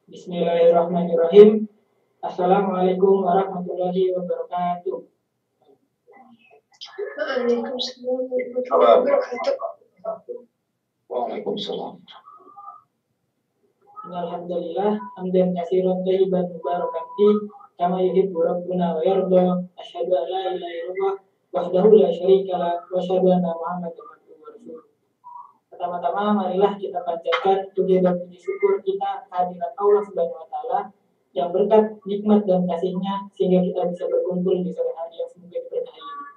Bismillahirrahmanirrahim. Assalamualaikum warahmatullahi wabarakatuh. Waalaikumsalam warahmatullahi wabarakatuh. Waalaikumsalam. Alhamdulillah, hamdan katsiran thayyiban mubarakan fi kama yuhibbu rabbuna wa yarda. Asyhadu an la ilaha illallah wahdahu la syarika lah wa asyhadu anna Muhammadan abduhu wa rasuluh. Pertama-tama marilah kita panjatkan puji dan puji syukur kita kehadirat Allah Subhanahu wa taala yang berkat nikmat dan kasih-Nya sehingga kita bisa berkumpul di sore hari yang semoga diberkahi ini.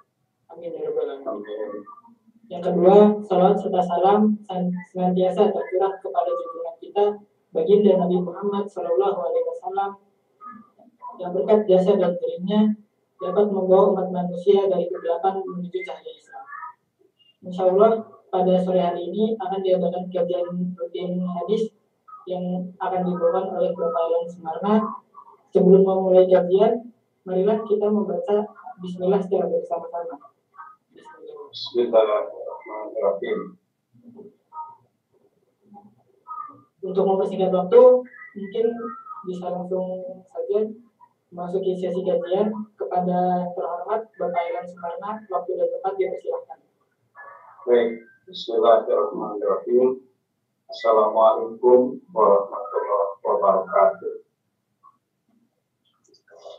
Amin ya rabbal alamin. Yang kedua, salawat serta salam senantiasa tercurah kepada junjungan kita baginda Nabi Muhammad Shallallahu Alaihi Wasallam yang berkat jasa dan dirinya dapat membawa umat manusia dari kegelapan menuju cahaya Islam. Insya Allah pada sore hari ini akan diadakan kajian rutin hadis yang akan dibawakan oleh Bapak Elan Sumarna. Sebelum memulai kajian, marilah kita membaca Bismillah secara bersama-sama. Bismillahirrahmanirrahim. Untuk mempersingkat waktu, mungkin bisa langsung saja memasuki sesi kajian. Kepada terhormat Bapak Elan Sumarna, waktu dan tempat dipersilahkan. Baik, Bismillahirrahmanirrahim. Assalamualaikum warahmatullahi wabarakatuh.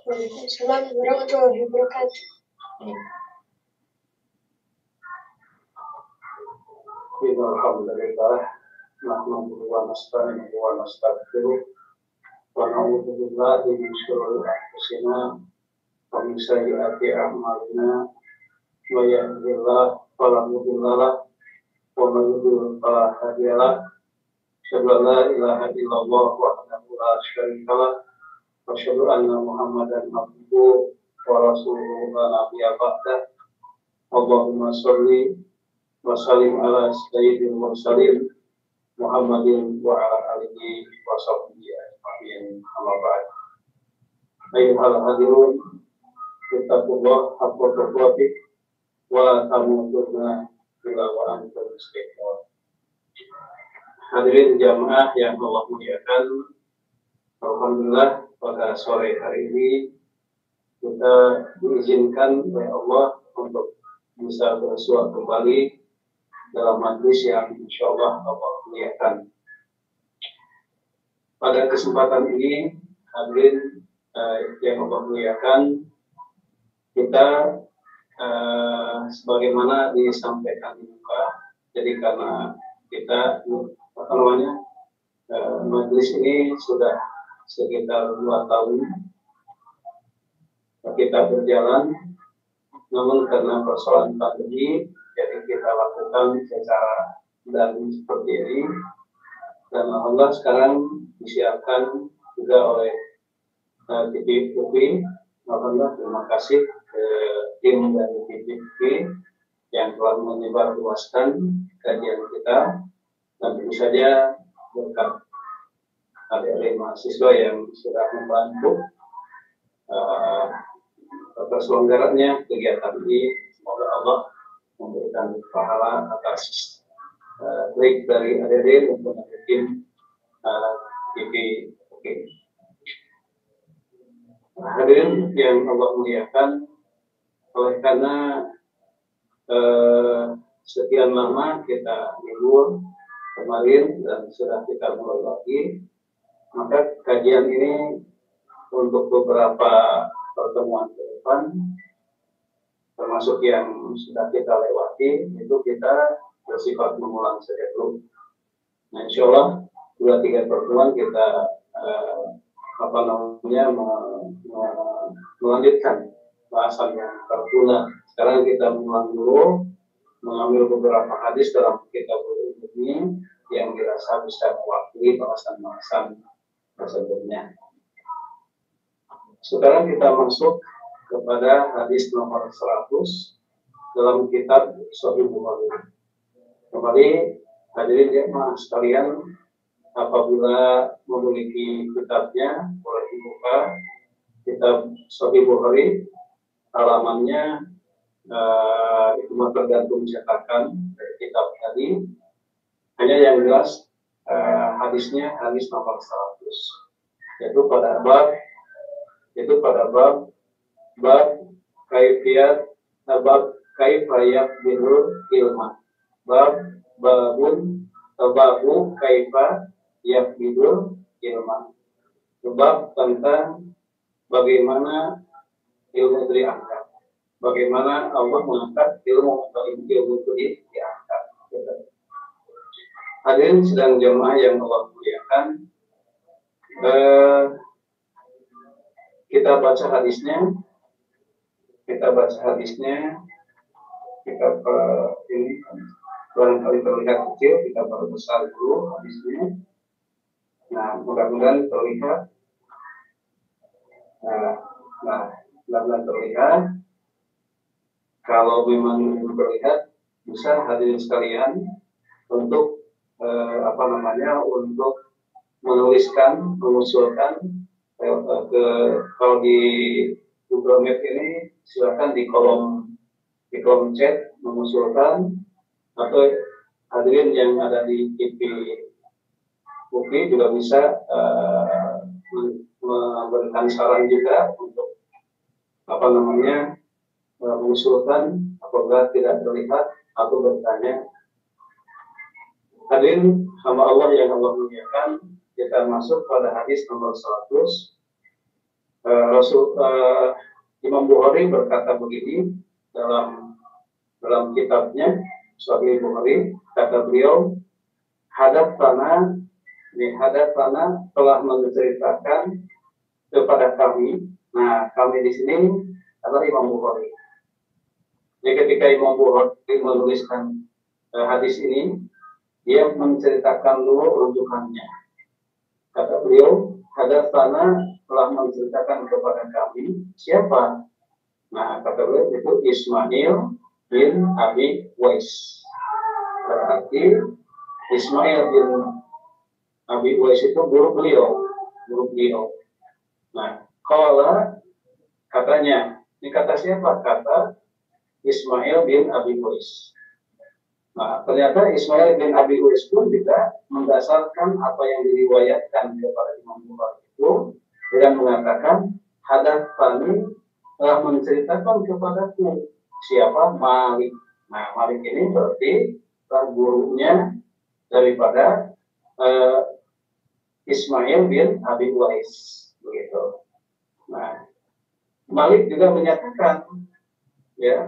Waalaikumsalam warahmatullahi wabarakatuh. Alhamdulillah, nahmaduhu wa nasta'inuhu wa nastaghfiruh wa na'udzu billahi min shururi anfusina wa min sayyiati a'malina. Wa yahdihillahu fala mudilla lahu wa man yudlil fala hadiya lahu. Asyhadu an la ilaha illallah wahdahu la syarika lahu wa asyhadu anna Muhammadan abduhu wa rasuluhu la nabiyya ba'dah. Allahumma sholli wa sallim ala sayyidil mursalin Muhammadin wa ala alihi wa sahbihi ajma'in. Amma ba'd. Ayyuhal hadirun, ittaqullah haqqa tuqatih wa la tamutunna illa wa antum muslimun. Hadirin jamaah yang Allah muliakan, alhamdulillah pada sore hari ini kita diizinkan oleh Allah untuk bisa bersua kembali dalam majlis yang insyaallah Allah muliakan. Pada kesempatan ini, hadirin yang Allah muliakan, kita sebagaimana disampaikan juga, jadi karena kita majlis ini sudah sekitar 2 tahun kita berjalan, namun karena persoalan pandemi, jadi kita lakukan secara daring seperti ini. Dan alhamdulillah sekarang disiapkan juga oleh TVP. Alhamdulillah, terima kasih ke tim dari TVP yang telah menyebarluaskan kajian kita. Dan tentu saja berkat adik-adik mahasiswa yang sudah membantu terselenggaranya kegiatan ini. Semoga Allah memberikan pahala atas baik dari adik-adik maupun tim TVP. Hadirin yang Allah muliakan, oleh karena sekian lama kita libur kemarin dan sudah kita mulai lagi, maka kajian ini untuk beberapa pertemuan ke depan, termasuk yang sudah kita lewati, itu kita bersifat mengulang saja dulu. Nah, insya Allah 2-3 pertemuan kita melanjutkan bahasan yang tertunda. Sekarang kita mengulang dulu, mengambil beberapa hadis dalam kitab ini yang dirasa bisa mewakili bahasan-bahasan tersebutnya. Sekarang kita masuk kepada hadis nomor 100 dalam kitab Sahih Bukhari. Kembali hadirin jemaah sekalian, apabila memiliki kitabnya boleh dibuka kitab Sahih Bukhari, halamannya itu tergantung cetakan dari kitab tadi. Hanya yang jelas hadisnya hadis nomor 100. Yaitu pada bab kaifiyat bab kaifayat birul ilma. Babu kaifa yakbidul ilma. Bab tentang bagaimana ilmu itu diangkat. Bagaimana Allah mengangkat ilmu itu diangkat. Hadirin sedang jemaah yang Allah muliakan, kita baca hadisnya, kita ini barangkali terlihat kecil, kita perbesar dulu hadisnya. Nah, mudah-mudahan terlihat. Mudah-mudahan terlihat. Kalau memang belum terlihat, bisa hadirin sekalian untuk untuk menuliskan, mengusulkan kalau di Google Meet ini silakan di kolom chat mengusulkan, atau hadirin yang ada di TV UPI juga bisa memberikan saran juga untuk mengusulkan apabila tidak terlihat atau bertanya. Hadirin hamba Allah yang Allah muliakan, kita masuk pada hadis nomor 100. Imam Bukhari berkata begini dalam kitabnya Sahih Bukhari, kata beliau, hadatsana telah menceritakan kepada kami. Nah, kami di sini adalah Imam Bukhari. Jadi ketika Imam Bukhari menuliskan hadis ini, dia menceritakan dulu rujukannya. Kata beliau, hadatsana telah menceritakan kepada kami. Siapa? Nah, kata beliau itu Ismail bin Abi Uwais. Berarti Ismail bin Abi Uwais itu guru beliau. Nah, qala katanya, ini kata siapa? Kata Ismail bin Abi Uwais. Nah, ternyata Ismail bin Abi Uwais pun juga mendasarkan apa yang diriwayatkan kepada Imam Bukhari itu dengan mengatakan hadatsani telah menceritakan kepadaku siapa? Malik. Nah, Malik ini berarti gurunya daripada Ismail bin Abi Uwais, begitu. Nah, Malik juga menyatakan,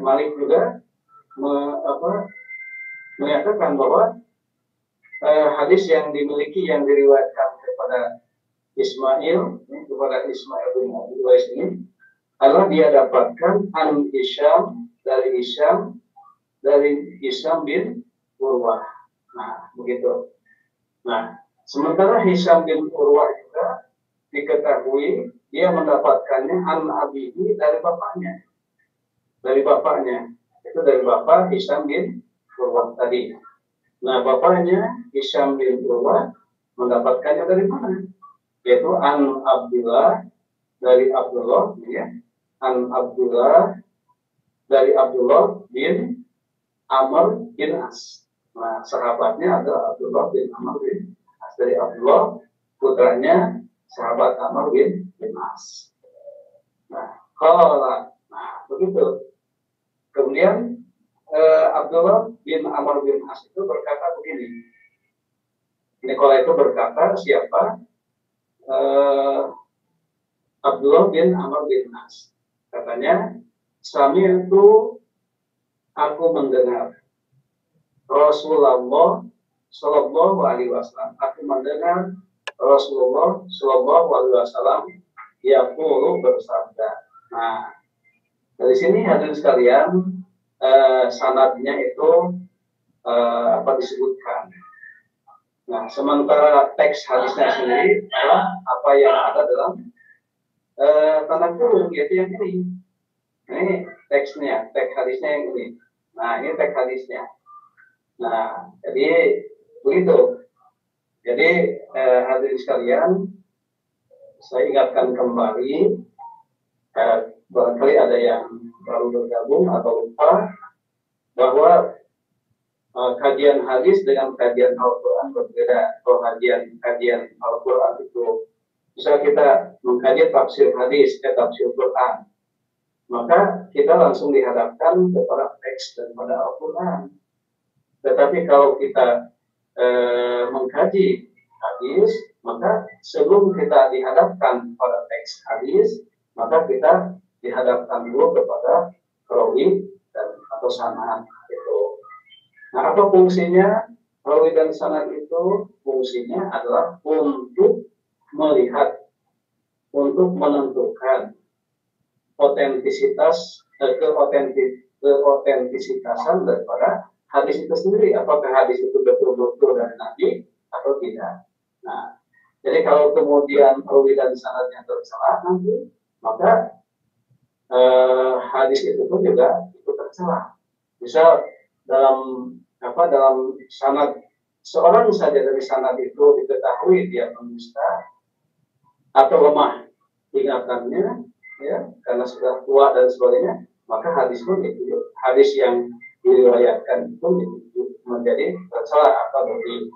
Malik juga menyatakan bahwa hadis yang dimiliki yang diriwayatkan kepada Ismail bin Abi Uwais ini adalah dia dapatkan dari Hisham bin Urwah. Nah, begitu. Nah, sementara Hisham bin Urwah juga diketahui dia mendapatkannya an abihi dari bapaknya. Itu dari bapak Hisham bin Urwah tadi. Nah, bapaknya Hisham bin Urwah mendapatkannya dari mana? Yaitu an Abdullah dari Abdullah, an Abdullah dari Abdullah bin Amr bin As. Nah, sahabatnya adalah Abdullah bin Amr bin As, dari Abdullah, putranya sahabat Amr bin As. Nah, begitu. Kemudian Abdullah bin Amr bin As itu berkata begini. Nikola itu berkata, siapa? Abdullah bin Amr bin As. Katanya, Sami itu aku mendengar Rasulullah Shallallahu Alaihi Wasallam. Aku mendengar Rasulullah Shallallahu Alaihi Wasallam yaqulu bersabda. Nah, dari sini hadirin sekalian, sanadnya itu disebutkan. Nah, sementara teks hadisnya sendiri adalah apa yang ada dalam tanda kurung, yaitu yang ini. Ini teks hadisnya yang ini. Nah, ini teks hadisnya. Nah, jadi begitu. Jadi hadirin sekalian, saya ingatkan kembali, barangkali ada yang baru bergabung atau lupa, bahwa kajian hadis dengan kajian Al-Quran berbeda. Kalau kajian Al-Quran itu Bisa kita mengkaji tafsir hadis, tafsir Quran, maka kita langsung dihadapkan kepada teks daripada Al-Quran. Tetapi kalau kita mengkaji hadis, maka sebelum kita dihadapkan pada teks hadis, maka kita dihadapkan dulu kepada rawi dan atau sanad itu. Nah, apa fungsinya rawi dan sanad itu? Fungsinya adalah untuk melihat, untuk menentukan keotentisitasan daripada hadis itu sendiri. Apakah hadis itu betul-betul dari Nabi atau tidak? Nah, jadi kalau kemudian rawi dan sanadnya tercela nanti, maka hadis itu pun juga itu tercela. Misal dalam sanad seorang saja dari sanad itu diketahui dia pendusta atau lemah ingatannya, ya, karena sudah tua dan sebagainya, maka hadis pun itu, hadis yang diriwayatkan itu menjadi tercela atau lebih.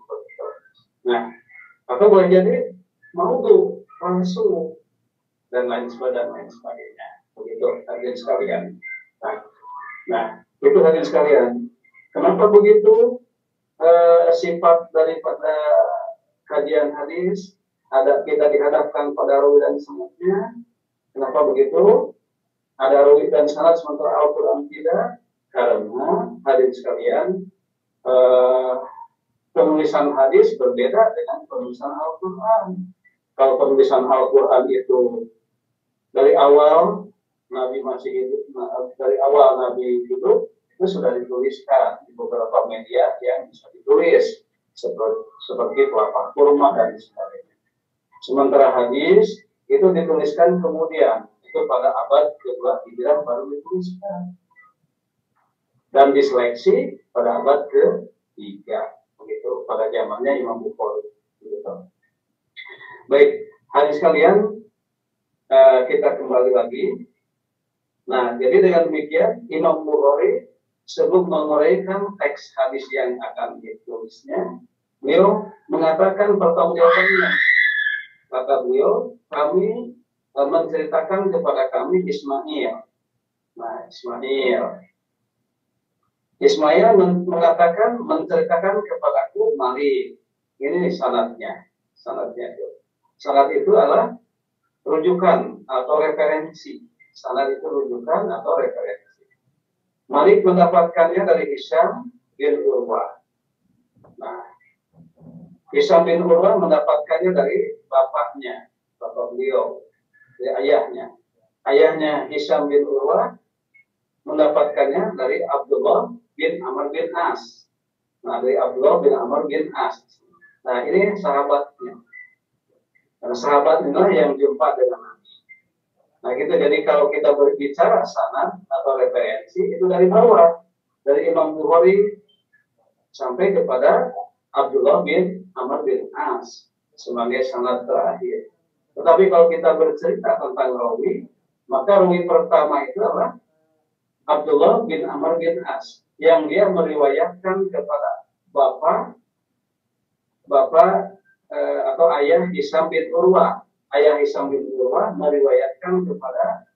Nah, maka boleh jadi maudhu, palsu dan lain sebagainya. Begitu hadirin sekalian. Nah, itu hadirin sekalian. Kenapa begitu? Sifat daripada kajian hadis ada kita dihadapkan pada rawi dan sanadnya. Kenapa begitu? Ada rawi dan sanad sementara Al-Quran tidak? Karena hadirin sekalian, penulisan hadis berbeda dengan penulisan Al-Quran. Kalau penulisan Al-Quran itu dari awal Nabi masih hidup, dari awal Nabi hidup itu sudah dituliskan di beberapa media yang bisa ditulis seperti telapak kurma dan sebagainya. Sementara hadis itu dituliskan kemudian, itu pada abad ke-2 Hijrah baru dituliskan dan diseleksi pada abad ke-3, begitu, pada zamannya Imam Bukhari. Begitu. Baik, hadis kalian, kita kembali lagi. Nah, jadi dengan demikian Imam Bukhari sebelum menguraikan teks hadis yang akan ditulisnya, beliau mengatakan pertanggungjawabannya. Kata beliau, kami menceritakan kepada kami Ismail. Nah, Ismail menceritakan kepadaku Malik. Ini sanadnya. Sanad itu adalah rujukan atau referensi. Sanad itu rujukan atau referensi. Malik mendapatkannya dari Hisham bin Urwah. Nah, Hisham bin Urwah mendapatkannya dari bapaknya, bapak beliau, dari ayahnya. Ayahnya Hisham bin Urwah mendapatkannya dari Abdullah bin Amr bin As. Nah, dari Abdullah bin Amr bin As. Nah, ini sahabatnya. Karena sahabat inilah yang jumpa dengan Nabi. Nah, gitu. Jadi kalau kita berbicara sanad atau referensi itu dari bawah, dari Imam Bukhari sampai kepada Abdullah bin Amr bin As sebagai sanad terakhir. Tetapi kalau kita bercerita tentang rawi, maka rawi pertama itu adalah Abdullah bin Amr bin As yang dia meriwayatkan kepada bapak atau ayah Hisham bin Urwah. Ayah Hisham bin Urwah meriwayatkan kepada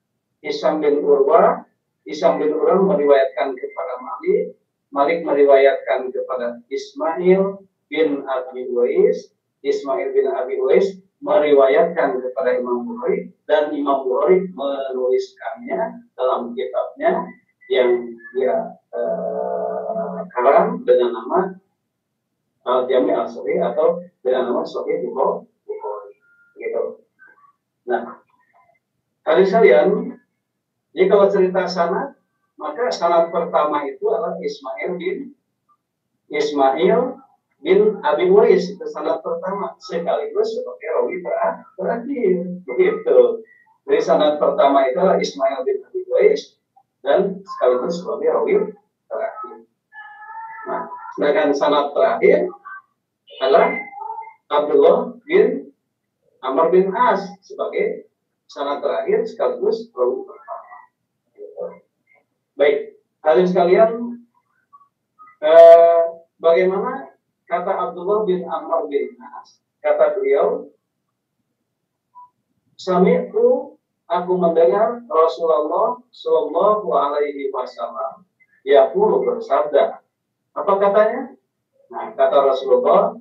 Hisham bin Urwah. Hisham bin Urwah meriwayatkan kepada Malik. Malik meriwayatkan kepada Ismail bin Abi Uwais. Ismail bin Abi Uwais meriwayatkan kepada Imam Bukhari, dan Imam Bukhari menuliskannya dalam kitabnya yang dia karang dengan nama Al-Jami' Al-Sahih atau dengan nama Sahih Bukhari. Gitu. Nah, hadis kalian, jadi kalau cerita sanad, maka sanad pertama itu adalah Ismail bin Abi Uwais, itu sanad pertama sekaligus sebagai rawi terakhir. Begitu. Jadi sanad pertama itu adalah Ismail bin Abi Uwais dan sekaligus sebagai rawi terakhir. Nah, sedangkan sanad terakhir adalah Abdullah bin Amr bin As sebagai sanad terakhir sekaligus rawi pertama. Baik, hadirin sekalian, bagaimana kata Abdullah bin Amr bin As? Kata beliau, sami'tu, aku mendengar Rasulullah Shallallahu Alaihi Wasallam yaqulu, bersabda. Apa katanya? Nah, kata Rasulullah,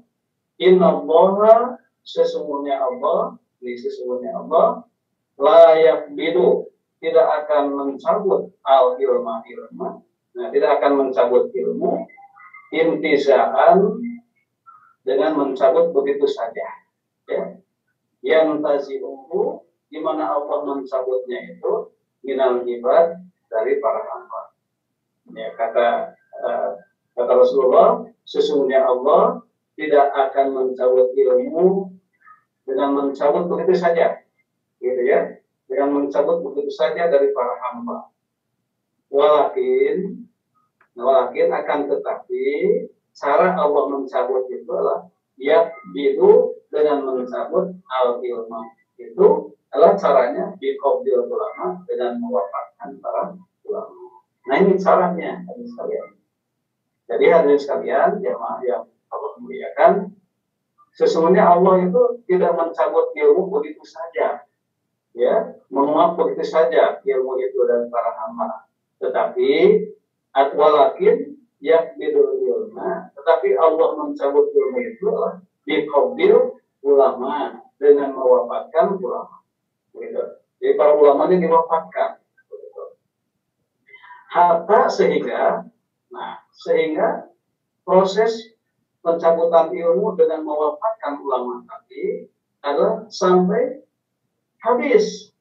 innallaha, sesungguhnya Allah, la yaqbidu, tidak akan mencabut al ilma, nah, tidak akan mencabut ilmu intizaan, dengan mencabut begitu saja, ya. Yang tazi'uhu, di mana Allah mencabutnya itu minal ibad, dari para hamba. Ya, kata Rasulullah, sesungguhnya Allah tidak akan mencabut ilmu dengan mencabut begitu saja, gitu ya, dengan mencabut begitu saja dari para hamba. Walakin akan tetapi cara Allah mencabut itu adalah bidu, dengan mencabut al ilma, itu adalah caranya biqabdil ulama, dengan mewafatkan para ulama. Nah, ini caranya, hadirin sekalian. Jadi hadirin sekalian, jemaah yang Allah muliakan, sesungguhnya Allah itu tidak mencabut ilmu begitu saja, ya, menguap begitu saja ilmu itu dari para hamba. Tetapi walakin yakbidul ilma, tetapi Allah mencabut ilmu itu adalah biqabdil ulama, dengan mewafatkan ulama. Begitu. Jadi para ulama ini diwafatkan. Hatta sehingga proses pencabutan ilmu dengan mewafatkan ulama tadi adalah sampai habis,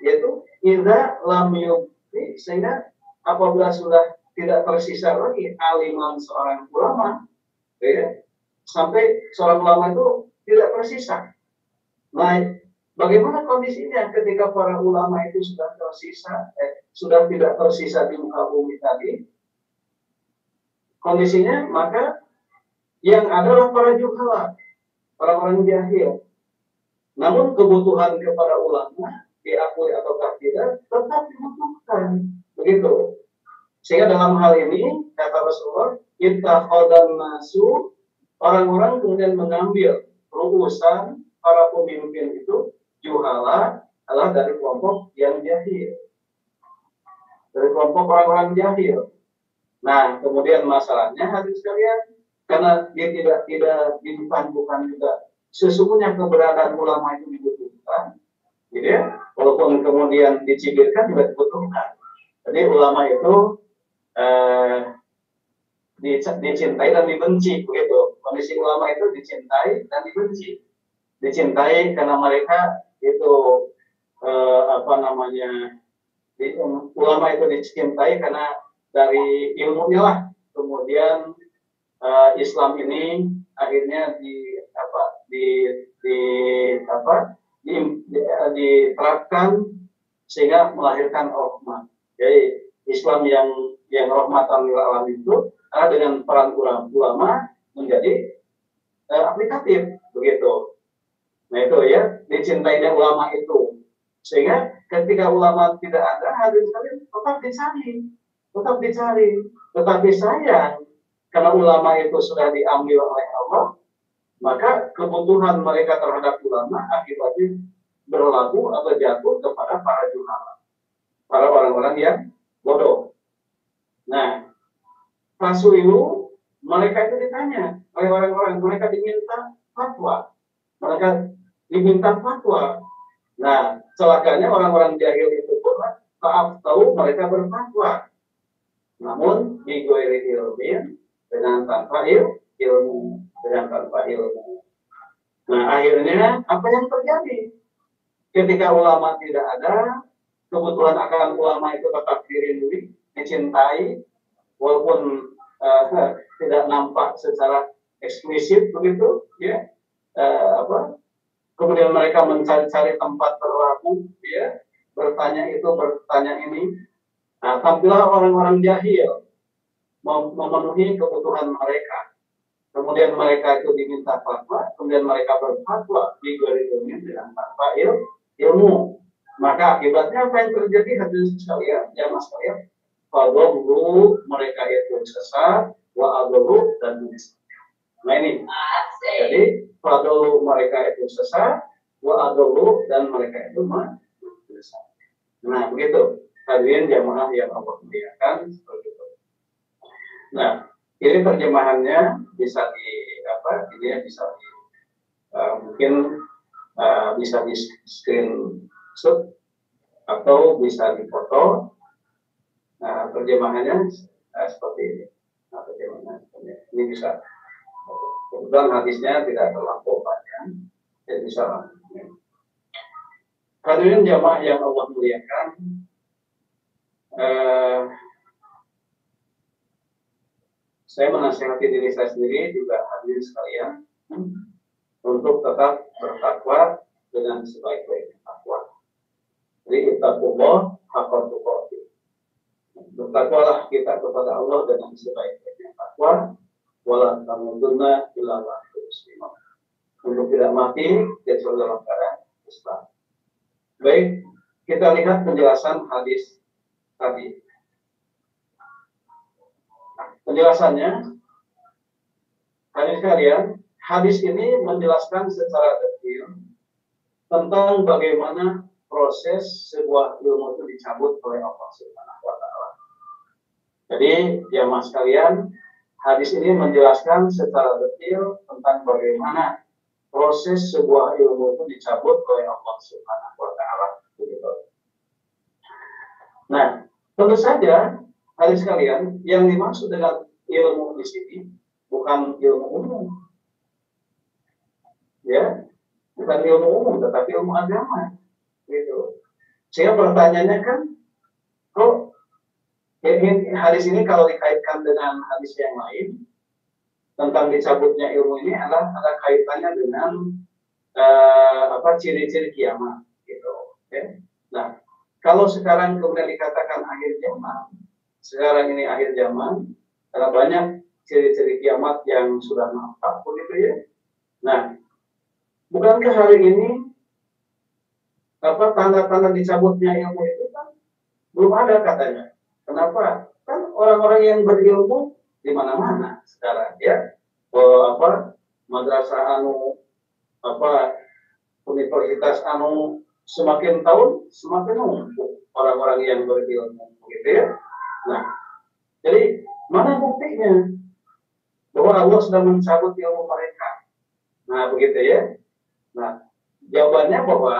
yaitu idza lam yubqi, sehingga apabila sudah tidak tersisa lagi aliman seorang ulama, ya, sampai seorang ulama itu tidak tersisa. Nah, bagaimana kondisinya ketika para ulama itu sudah tidak tersisa di muka bumi tadi? Kondisinya, maka yang adalah para juhala, orang-orang jahil. Namun kebutuhan kepada ulama, diakui ataukah tidak, tetap dibutuhkan. Begitu. Sehingga dalam hal ini, kata Rasulullah, ittakhadhan nasu, orang-orang kemudian mengambil ru'usan para pemimpin itu juhala, adalah dari kelompok yang jahil, dari kelompok orang-orang jahil. Nah, kemudian masalahnya hadirin sekalian, karena dia tidak dipandukan juga sesungguhnya keberadaan ulama itu dibutuhkan, gitu ya, walaupun kemudian dicibirkan juga dibutuhkan. Jadi ulama itu dicintai dan dibenci, begitu. Kondisi ulama itu dicintai dan dibenci. Dicintai karena mereka itu ulama itu dicintai karena dari ilmunya lah. Kemudian Islam ini akhirnya diterapkan sehingga melahirkan rahmat. Jadi Islam yang rahmatan lil alamin itu adalah dengan peran ulama menjadi aplikatif, begitu. Nah, itu ya, dicintainya ulama itu. Sehingga ketika ulama tidak ada, hadirin sekalian, tetap dicari. Tetapi sayang, karena ulama itu sudah diambil oleh Allah, maka kebutuhan mereka terhadap ulama akibatnya berlaku atau jatuh kepada para juhala, para orang-orang yang bodoh. Nah, fasuilu, mereka itu ditanya oleh orang-orang, mereka diminta fatwa. Nah, celakanya orang-orang jahil itu pun tahu mereka berfatwa. Namun di ghairi ilmin, dengan tanpa ilmu. Nah, akhirnya apa yang terjadi? Ketika ulama tidak ada, kebutuhan akan ulama itu tetap dirindui, dicintai, walaupun tidak nampak secara eksplisit, begitu, ya. Kemudian mereka mencari-cari tempat berlaku, ya, bertanya itu, bertanya ini. Nah, tampillah orang-orang jahil memenuhi kebutuhan mereka. Kemudian mereka itu diminta fatwa, kemudian mereka berfatwa di ghairi ilmin, dengan tanpa ilmu. Maka akibatnya apa yang terjadi, hadirin sekalian, jamaah sekalian? Fadallu, mereka itu sesat, wa adallu, dan menyesatkan. Nah, ini. Jadi fadallu, mereka itu sesat, wa adallu, dan mereka itu menyesat. Nah, begitu. Hadirin jamaah yang Allah muliakan, seperti itu. Nah, ini terjemahannya bisa di apa? Ini bisa di mungkin bisa di screenshot atau bisa difoto. Nah, terjemahannya seperti ini. Nah, terjemahannya ini bisa. Kebetulan hadisnya tidak terlampau panjang, jadi bisa. Hadirin jamaah yang Allah muliakan, saya menasihati diri saya sendiri juga hadirin sekalian untuk tetap bertakwa dengan sebaik-baiknya takwa. Jadi ittaqullah haqqa tuqatih. Bertakwalah kita kepada Allah dengan sebaik-baiknya takwa, wala tamutunna illa wa antum muslimun. Untuk tidak mati kecuali dalam keadaan Islam. Baik, kita lihat penjelasan hadis tadi. Penjelasannya, hadis kalian, hadis ini menjelaskan secara detail tentang bagaimana proses sebuah ilmu itu dicabut oleh Allah Subhanahu wa Ta'ala. Jadi, jamaah sekalian, hadis ini menjelaskan secara detail tentang bagaimana proses sebuah ilmu itu dicabut oleh Allah Subhanahu wa Ta'ala. Nah, tentu saja hadis kalian yang dimaksud dengan ilmu di sini bukan ilmu umum, ya, bukan ilmu umum, tetapi ilmu agama, gitu. Sehingga pertanyaannya kan, kok hadis ini kalau dikaitkan dengan hadis yang lain tentang dicabutnya ilmu ini adalah ada kaitannya dengan ciri-ciri kiamat, gitu. Okay? Nah, kalau sekarang kemudian dikatakan akhir zaman, sekarang ini akhir zaman, ada banyak ciri-ciri kiamat yang sudah nampak, begitu ya. Nah, bukankah hari ini tanda-tanda dicabutnya ilmu itu kan belum ada katanya? Kenapa? Kan orang-orang yang berilmu di mana-mana sekarang, ya. Madrasah universitas semakin tahun semakin numpuk orang-orang yang berilmu, begitu ya. Nah, jadi mana buktinya bahwa Allah sudah mencabut ilmu mereka? Nah, begitu ya. Nah, jawabannya bahwa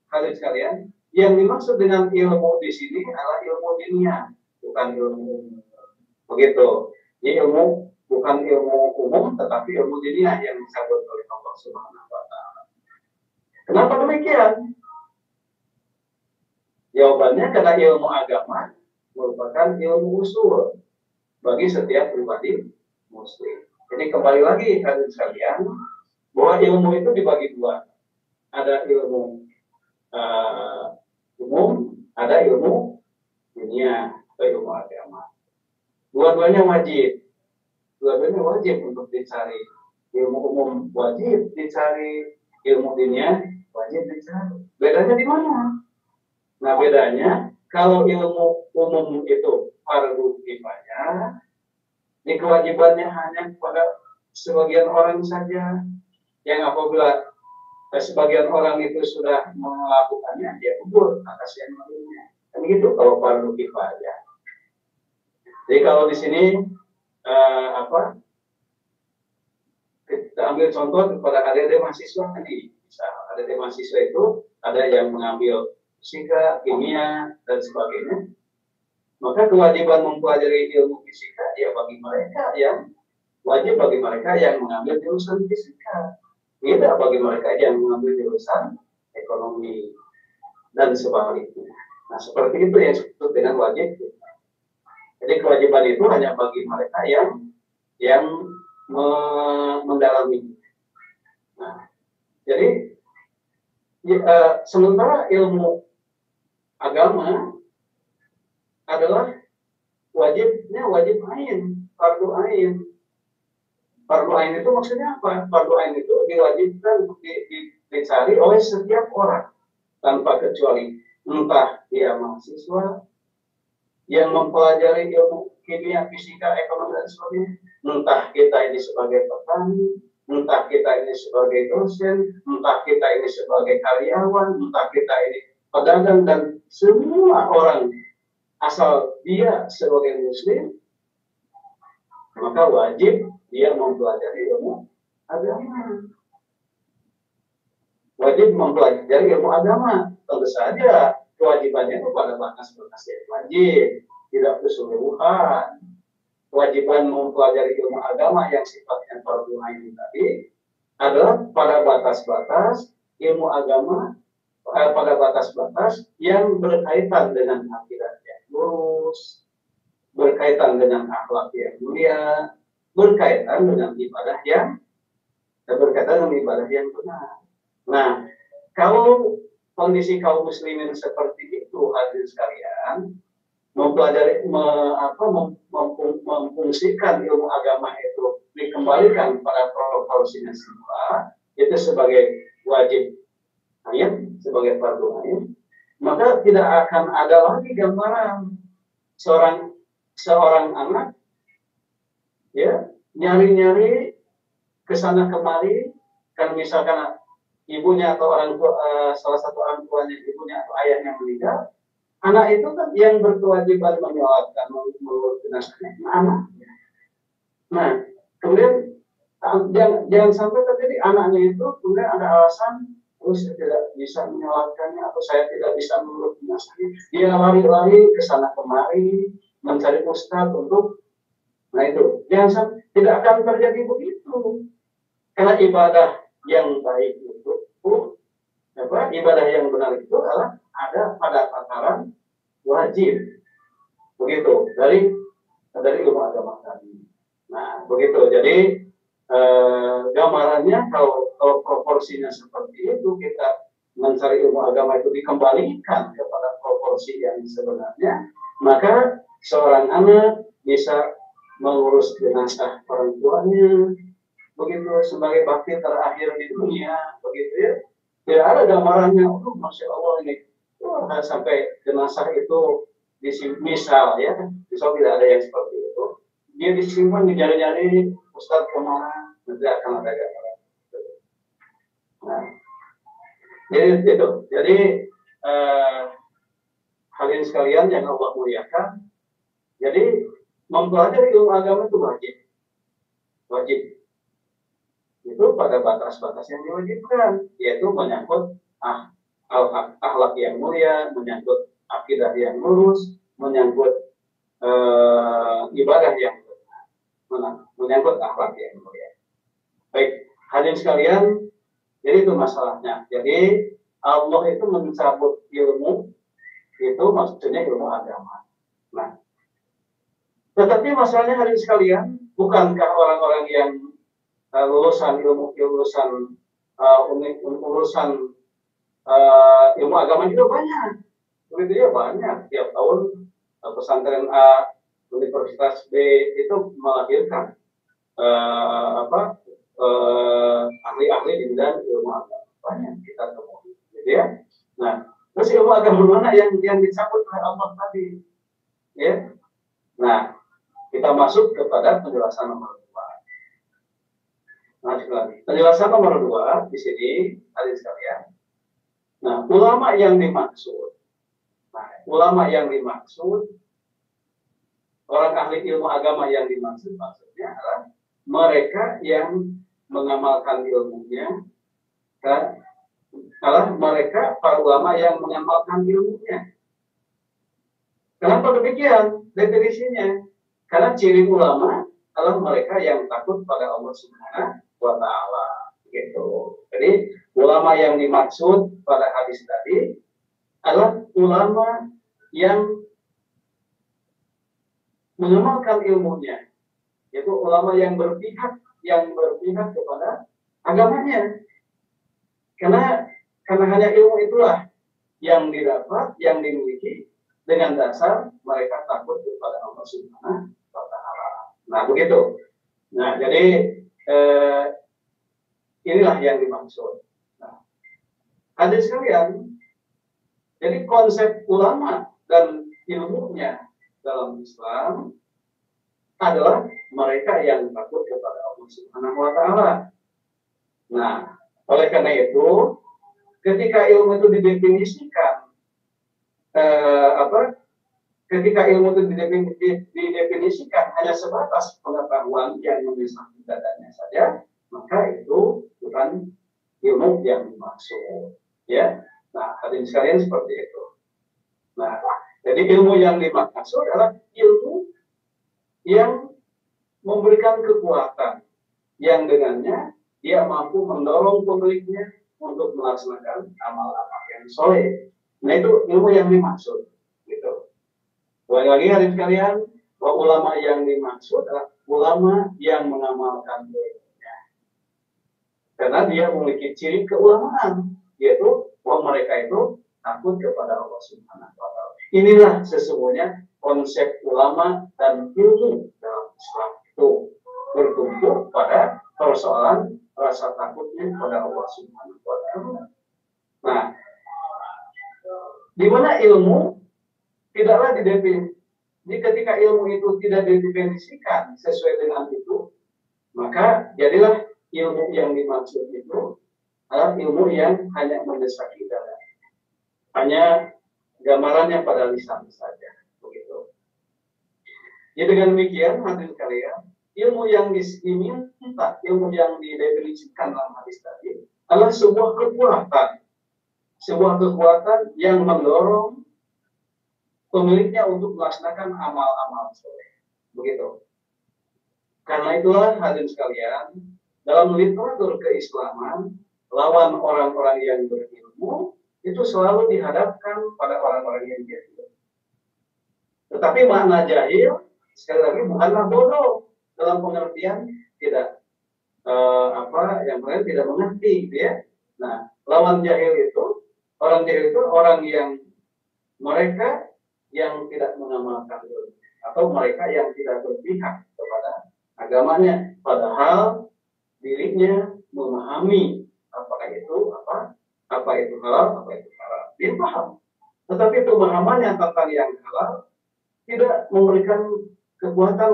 hadirin sekalian, yang dimaksud dengan ilmu di sini adalah ilmu dunia, bukan ilmu umum. Begitu. Jadi ilmu bukan ilmu umum, tetapi ilmu dunia yang dicabut oleh Allah Subhanahu wa Ta'ala. Kenapa demikian? Jawabannya karena ilmu agama merupakan ilmu usul bagi setiap pribadi muslim. Jadi kembali lagi hadirin sekalian, bahwa ilmu itu dibagi dua. Ada ilmu umum, ada ilmu dunia atau ilmu agama. Dua-duanya wajib. Dua-duanya wajib untuk dicari. Ilmu umum wajib dicari, ilmu dunia wajib dicari. Bedanya di mana? Nah, bedanya kalau ilmu umum itu fardu kifayah, ini kewajibannya hanya kepada sebagian orang saja. Yang apabila sebagian orang itu sudah melakukannya, dia gugur atas yang lainnya. Kan gitu kalau fardu kifayah. Jadi kalau di sini kita ambil contoh kepada adik-adik mahasiswa tadi. Adik-adik mahasiswa itu ada yang mengambil fisika, kimia, dan sebagainya. Maka kewajiban mempelajari ilmu fisika ya bagi mereka yang wajib, bagi mereka yang mengambil jurusan fisika. Tidak bagi mereka yang mengambil jurusan ekonomi dan sebaliknya. Nah, seperti itu yang disebut dengan wajib. Jadi kewajiban itu hanya bagi mereka yang mendalami. Nah, jadi sementara ilmu agama adalah wajibnya wajib ain, fardu ain. Fardu ain itu maksudnya apa? Fardu ain itu diwajibkan dicari oleh setiap orang tanpa kecuali, entah dia mahasiswa yang mempelajari ilmu kimia, fisika, ekonomi, dan sebagainya, entah kita ini sebagai petani, entah kita ini sebagai dosen, entah kita ini sebagai karyawan, entah kita ini pedagang, dan semua orang asal dia sebagai muslim, maka wajib dia mempelajari ilmu agama. Wajib mempelajari ilmu agama. Tentu saja kewajibannya itu pada batas-batas yang wajib, tidak keseluruhan. Kewajiban mempelajari ilmu agama yang sifatnya fardhu ain tadi adalah pada batas-batas ilmu agama, pada batas-batas yang berkaitan dengan akidah yang lurus, berkaitan dengan akhlak yang mulia, berkaitan dengan ibadah yang benar. Nah, kalau kondisi kaum muslimin seperti itu, hadirin sekalian, mempelajari, memfungsikan ilmu agama itu dikembalikan pada proporsinya semula, itu sebagai wajib ain, sebagai fardhu ain, maka tidak akan ada lagi gambaran seorang anak ya nyari-nyari kesana kemari, kan misalkan ibunya atau orang tua, salah satu orang tuanya, ibunya atau ayahnya meninggal, anak itu kan yang berkewajiban menyolatkan, mengurus jenazahnya anaknya. Nah, kemudian jangan sampai terjadi anaknya itu kemudian ada alasan, saya tidak bisa menyolatkannya atau saya tidak bisa mengurus jenazahnya. Dia lari-lari ke sana kemari mencari ustadz untuk, nah itu jangan sampai, tidak akan terjadi begitu. Karena ibadah yang baik itu, ibadah yang benar itu adalah ada pada tataran wajib, begitu dari ilmu agama tadi. Nah, begitu. Jadi gambarannya kalau proporsinya seperti itu, kita mencari ilmu agama itu dikembalikan kepada proporsi yang sebenarnya, maka seorang anak bisa mengurus jenazah orang tuanya, begitu, sebagai bakti terakhir di dunia, begitu ya. Tidak ada gambarannya, masya Allah ini, sampai jenazah itu misal ya, misal tidak ada yang seperti itu, dia disimpan dijari-jari ustadz kemana, nanti akan ada gambaran. Nah, jadi itu, jadi hadirin sekalian yang Allah muliakan, jadi mempelajari ilmu agama itu wajib. Itu pada batas-batas yang diwajibkan, yaitu menyangkut akhlak yang mulia, menyangkut akidah yang lurus, menyangkut ibadah yang benar, menyangkut akhlak yang mulia. Baik, hadirin sekalian, jadi itu masalahnya. Jadi Allah itu mencabut ilmu, itu maksudnya ilmu agama. Nah, tetapi masalahnya hadirin sekalian, bukankah orang-orang yang lulusan ilmu agama juga banyak, begitu ya, banyak. Tiap tahun pesantren A, Universitas B itu melahirkan ahli-ahli di bidang ilmu agama, banyak kita temui, gitu ya. Nah, terus ilmu agama mana yang dicabut oleh Allah tadi, ya? Nah, kita masuk kepada penjelasan nomor 2. Nah, penjelasan nomor 2 di sini, hadirin sekalian. Nah, ulama yang dimaksud, orang ahli ilmu agama yang dimaksud, maksudnya adalah mereka yang mengamalkan ilmunya, adalah mereka para ulama yang mengamalkan ilmunya. Kenapa demikian definisinya? Karena ciri ulama adalah mereka yang takut pada Allah Subhanahu wa Ta'ala, gitu. Jadi ulama yang dimaksud pada hadis tadi adalah ulama yang mengamalkan ilmunya, yaitu ulama yang berpihak kepada agamanya. Karena hanya ilmu itulah yang didapat, yang dimiliki dengan dasar mereka takut kepada Allah Subhanahu wa Ta'ala. Nah, begitu. Nah, jadi inilah yang dimaksud. Nah, hadirin sekalian, jadi konsep ulama dan ilmunya dalam Islam adalah mereka yang takut kepada Allah Subhanahu wa Ta'ala. Nah, oleh karena itu, ketika ilmu itu didefinisikan, ketika ilmu itu didefinisikan hanya sebatas pengetahuan yang memisahkan dadanya saja, maka itu bukan ilmu yang dimaksud. Ya, nah hadirin sekalian seperti itu. Nah, jadi ilmu yang dimaksud adalah ilmu yang memberikan kekuatan yang dengannya dia mampu mendorong pemiliknya untuk melaksanakan amal-amal yang soleh. Nah itu ilmu yang dimaksud. Gitu. Lagi hadirin sekalian, bahwa ulama yang dimaksud adalah ulama yang mengamalkan ilmunya. Karena dia memiliki ciri keulamaan, yaitu bahwa mereka itu takut kepada Allah Subhanahu wa Ta'ala. Inilah sesungguhnya konsep ulama dan ilmu dalam Islam itu bertumpu pada persoalan rasa takutnya kepada Allah Subhanahu wa Ta'ala. Nah, di mana ilmu tidaklah didefinisikan. Jadi ketika ilmu itu tidak didefinisikan sesuai dengan itu, maka jadilah ilmu yang dimaksud itu adalah ilmu yang hanya mendesaki dada, hanya gambarannya pada lisan saja, begitu. Jadi dengan demikian, hadirin sekalian, ilmu yang diminta, ilmu yang didefinisikan dalam hadis tadi adalah sebuah kekuatan yang mendorong pemiliknya untuk melaksanakan amal-amal soleh, begitu. Karena itulah hadirin sekalian, dalam literatur keislaman, lawan orang-orang yang berilmu itu selalu dihadapkan pada orang-orang yang jahil. Tetapi makna jahil sekali lagi bukanlah bodoh dalam pengertian tidak yang lain tidak mengerti, gitu ya. Nah, lawan jahil itu orang yang mereka yang tidak mengamalkan ilmu atau mereka yang tidak berpihak kepada agamanya, padahal dirinya memahami apa itu halal, apa itu haram. Dia paham, tetapi pemahamannya tentang yang halal tidak memberikan kekuatan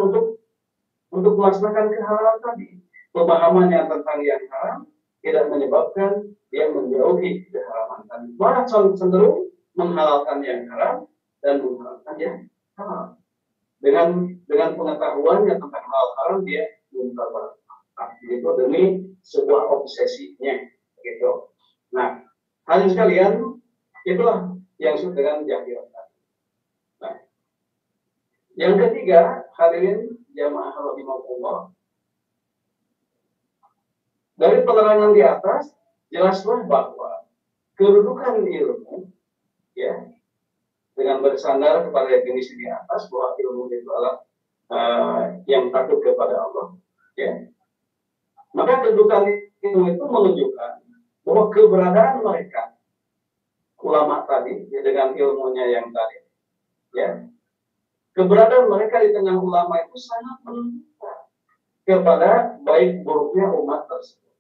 untuk melaksanakan kehalalan tadi. Pemahamannya tentang yang haram tidak menyebabkan dia menjauhi keharaman tadi. Malah cenderung menghalalkan yang haram dan menghalalkan yang halal. Dengan pengetahuannya tentang hal haram dia mengungkapkan itu demi sebuah obsesinya, gitu. Nah, hadirin sekalian, itulah yang disebut dengan jahil. Nah, yang ketiga, hadirin jamaah rahimahullah, dari penerangan di atas jelaslah bahwa kedudukan ilmu, ya, dengan bersandar kepada definisi di atas bahwa ilmu itu adalah yang takut kepada Allah, ya. Maka kedudukan ilmu itu menunjukkan bahwa keberadaan mereka ulama tadi, ya, dengan ilmunya yang tadi, ya, keberadaan mereka di tengah ulama itu sangat menentukan kepada baik buruknya umat tersebut.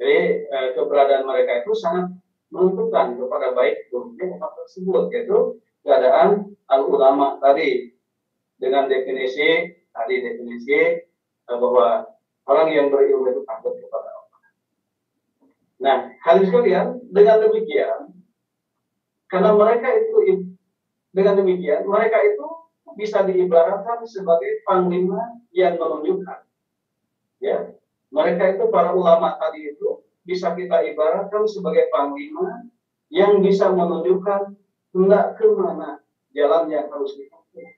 Jadi keberadaan mereka itu sangat menentukan kepada baik buruknya umat tersebut, yaitu keadaan al-ulama tadi dengan definisi bahwa orang yang berilmu itu takut kepada Allah. Nah, hadirin sekalian, dengan demikian, karena mereka itu bisa diibaratkan sebagai panglima yang menunjukkan, ya, mereka itu para ulama tadi itu bisa kita ibaratkan sebagai panglima yang bisa menunjukkan hendak ke mana jalan yang harus ditempuh.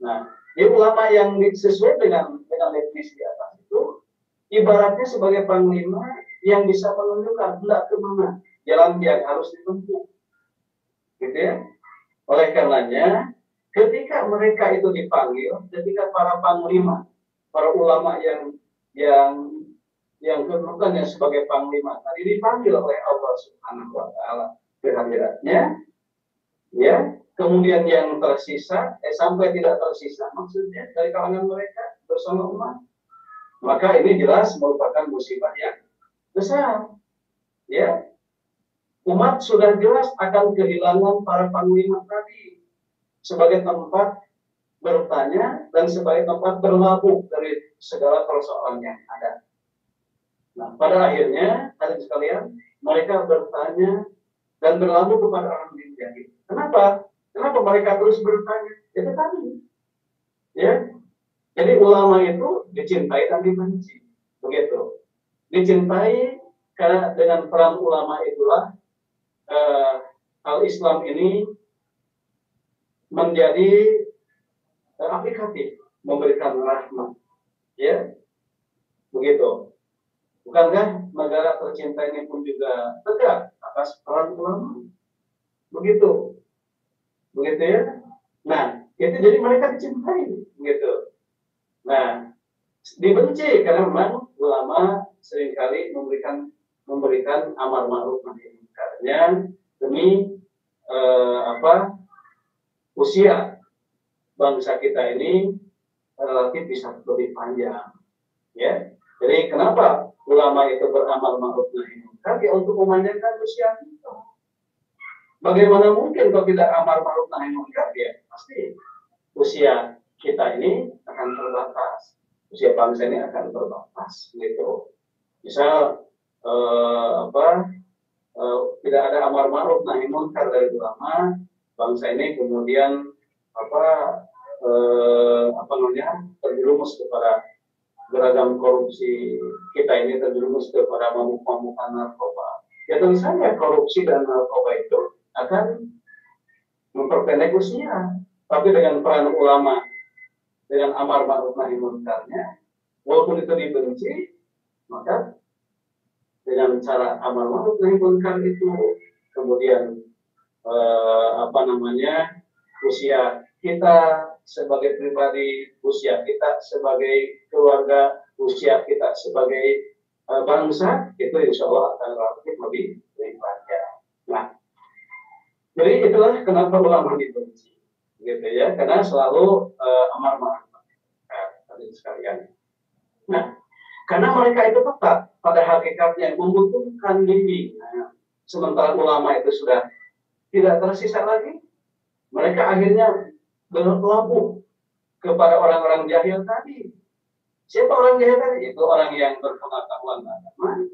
Nah, jadi ulama yang sesuai dengan definisi di atas itu ibaratnya sebagai panglima yang bisa menunjukkan hendak ke mana jalan yang harus ditempuh, gitu ya. Oleh karenanya, ketika mereka itu dipanggil, ketika para panglima, para ulama yang kedudukannya sebagai panglima tadi dipanggil oleh Allah Subhanahu wa Ta'ala ke hadiratnya, ya, kemudian yang tersisa sampai tidak tersisa maksudnya dari kalangan mereka bersama umat, maka ini jelas merupakan musibah yang besar, ya. Umat sudah jelas akan kehilangan para panglima tadi sebagai tempat bertanya dan sebagai tempat berlabuh dari segala persoalan yang ada. Nah, pada akhirnya, hadirin sekalian, mereka bertanya dan berlalu kepada orang jahil. Kenapa? Kenapa mereka terus bertanya? Itu tadi, ya. Jadi ulama itu dicintai dan dibenci, begitu. Dicintai karena dengan peran ulama itulah al-Islam ini menjadi aplikatif, memberikan rahmat, ya, begitu. Bukankah negara tercinta ini pun juga tegak atas peran ulama, begitu, begitu ya. Nah, itu jadi mereka dicintai, begitu. Nah, dibenci karena memang ulama seringkali memberikan amar ma'ruf nahi munkarnya demi usia bangsa kita ini relatif bisa lebih panjang, ya. Jadi kenapa ulama itu beramal ma'ruf nahi munkar? Ya untuk memanjangkan usia kita. Bagaimana mungkin kalau tidak amar ma'ruf nahi munkar? Ya pasti usia kita ini akan terbatas, usia bangsa ini akan terbatas, gitu. Misal tidak ada amar ma'ruf nahi munkar dari ulama, bangsa ini kemudian terjerumus kepada beragam korupsi, kita ini terjerumus kepada mabuk-mabukan narkoba. Ya tentu saja korupsi dan narkoba itu akan memperpendek usia. Tapi dengan peran ulama, dengan amar ma'ruf nahi munkarnya, walaupun itu dibenci, maka dengan cara amar ma'ruf nahi munkar itu kemudian usia kita sebagai pribadi, usia kita sebagai keluarga, usia kita sebagai bangsa, itu insya Allah akan relatif lebih panjang. Nah, jadi itulah kenapa ulama dibenci, gitu ya, karena selalu amar ma'ruf nahi sekalian. Nah, karena mereka itu tetap pada hakikatnya membutuhkan bimbingan, sementara ulama itu sudah tidak tersisa lagi, mereka akhirnya berlabuh kepada orang-orang jahil tadi. Siapa orang jahil tadi? Itu orang yang berpengetahuan agama,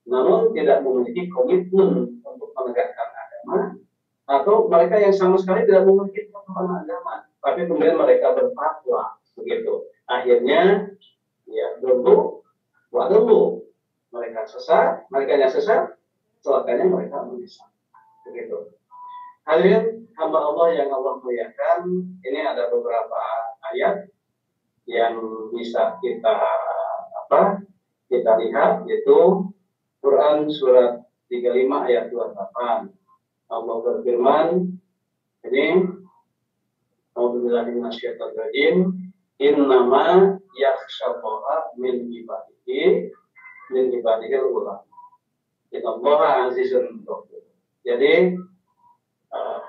namun tidak memiliki komitmen untuk menegakkan agama, atau mereka yang sama sekali tidak memiliki pengetahuan agama, tapi kemudian mereka berfatwa, begitu. Akhirnya, ya dulu, mereka sesat, mereka yang sesat, celakanya mereka menyesat, begitu. Hadirin hamba Allah yang Allah muliakan, ini ada beberapa ayat yang bisa kita lihat, yaitu Quran surat 35 ayat 28. Allah berfirman, ini A'udzubillahi minasyaitonirrajim, innama yakhsyallaha min ibadihi ulama. Innallaha azizun ghafur. Jadi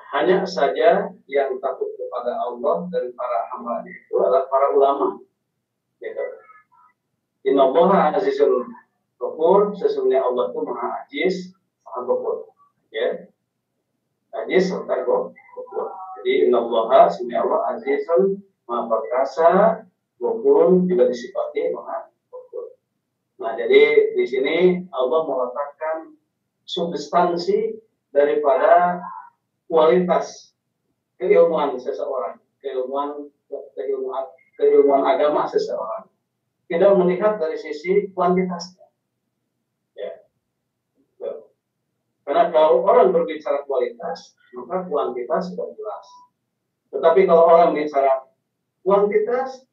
hanya saja yang takut kepada Allah dan para hamba itu adalah para ulama. Gitu. Innallaha azizun ghafur, sesungguhnya Allah itu maha aziz, maha ghafur. Ya. Aziz serta ghafur. Jadi innallaha, sesungguhnya Allah azizun, maha perkasa, ghafurun juga disifati maha ghafur. Nah, jadi di sini Allah meletakkan substansi daripada kualitas keilmuan seseorang, keilmuan agama seseorang, tidak melihat dari sisi kuantitasnya. Ya. Karena kalau orang berbicara kualitas, maka kuantitas sudah jelas. Tetapi kalau orang bicara kuantitas,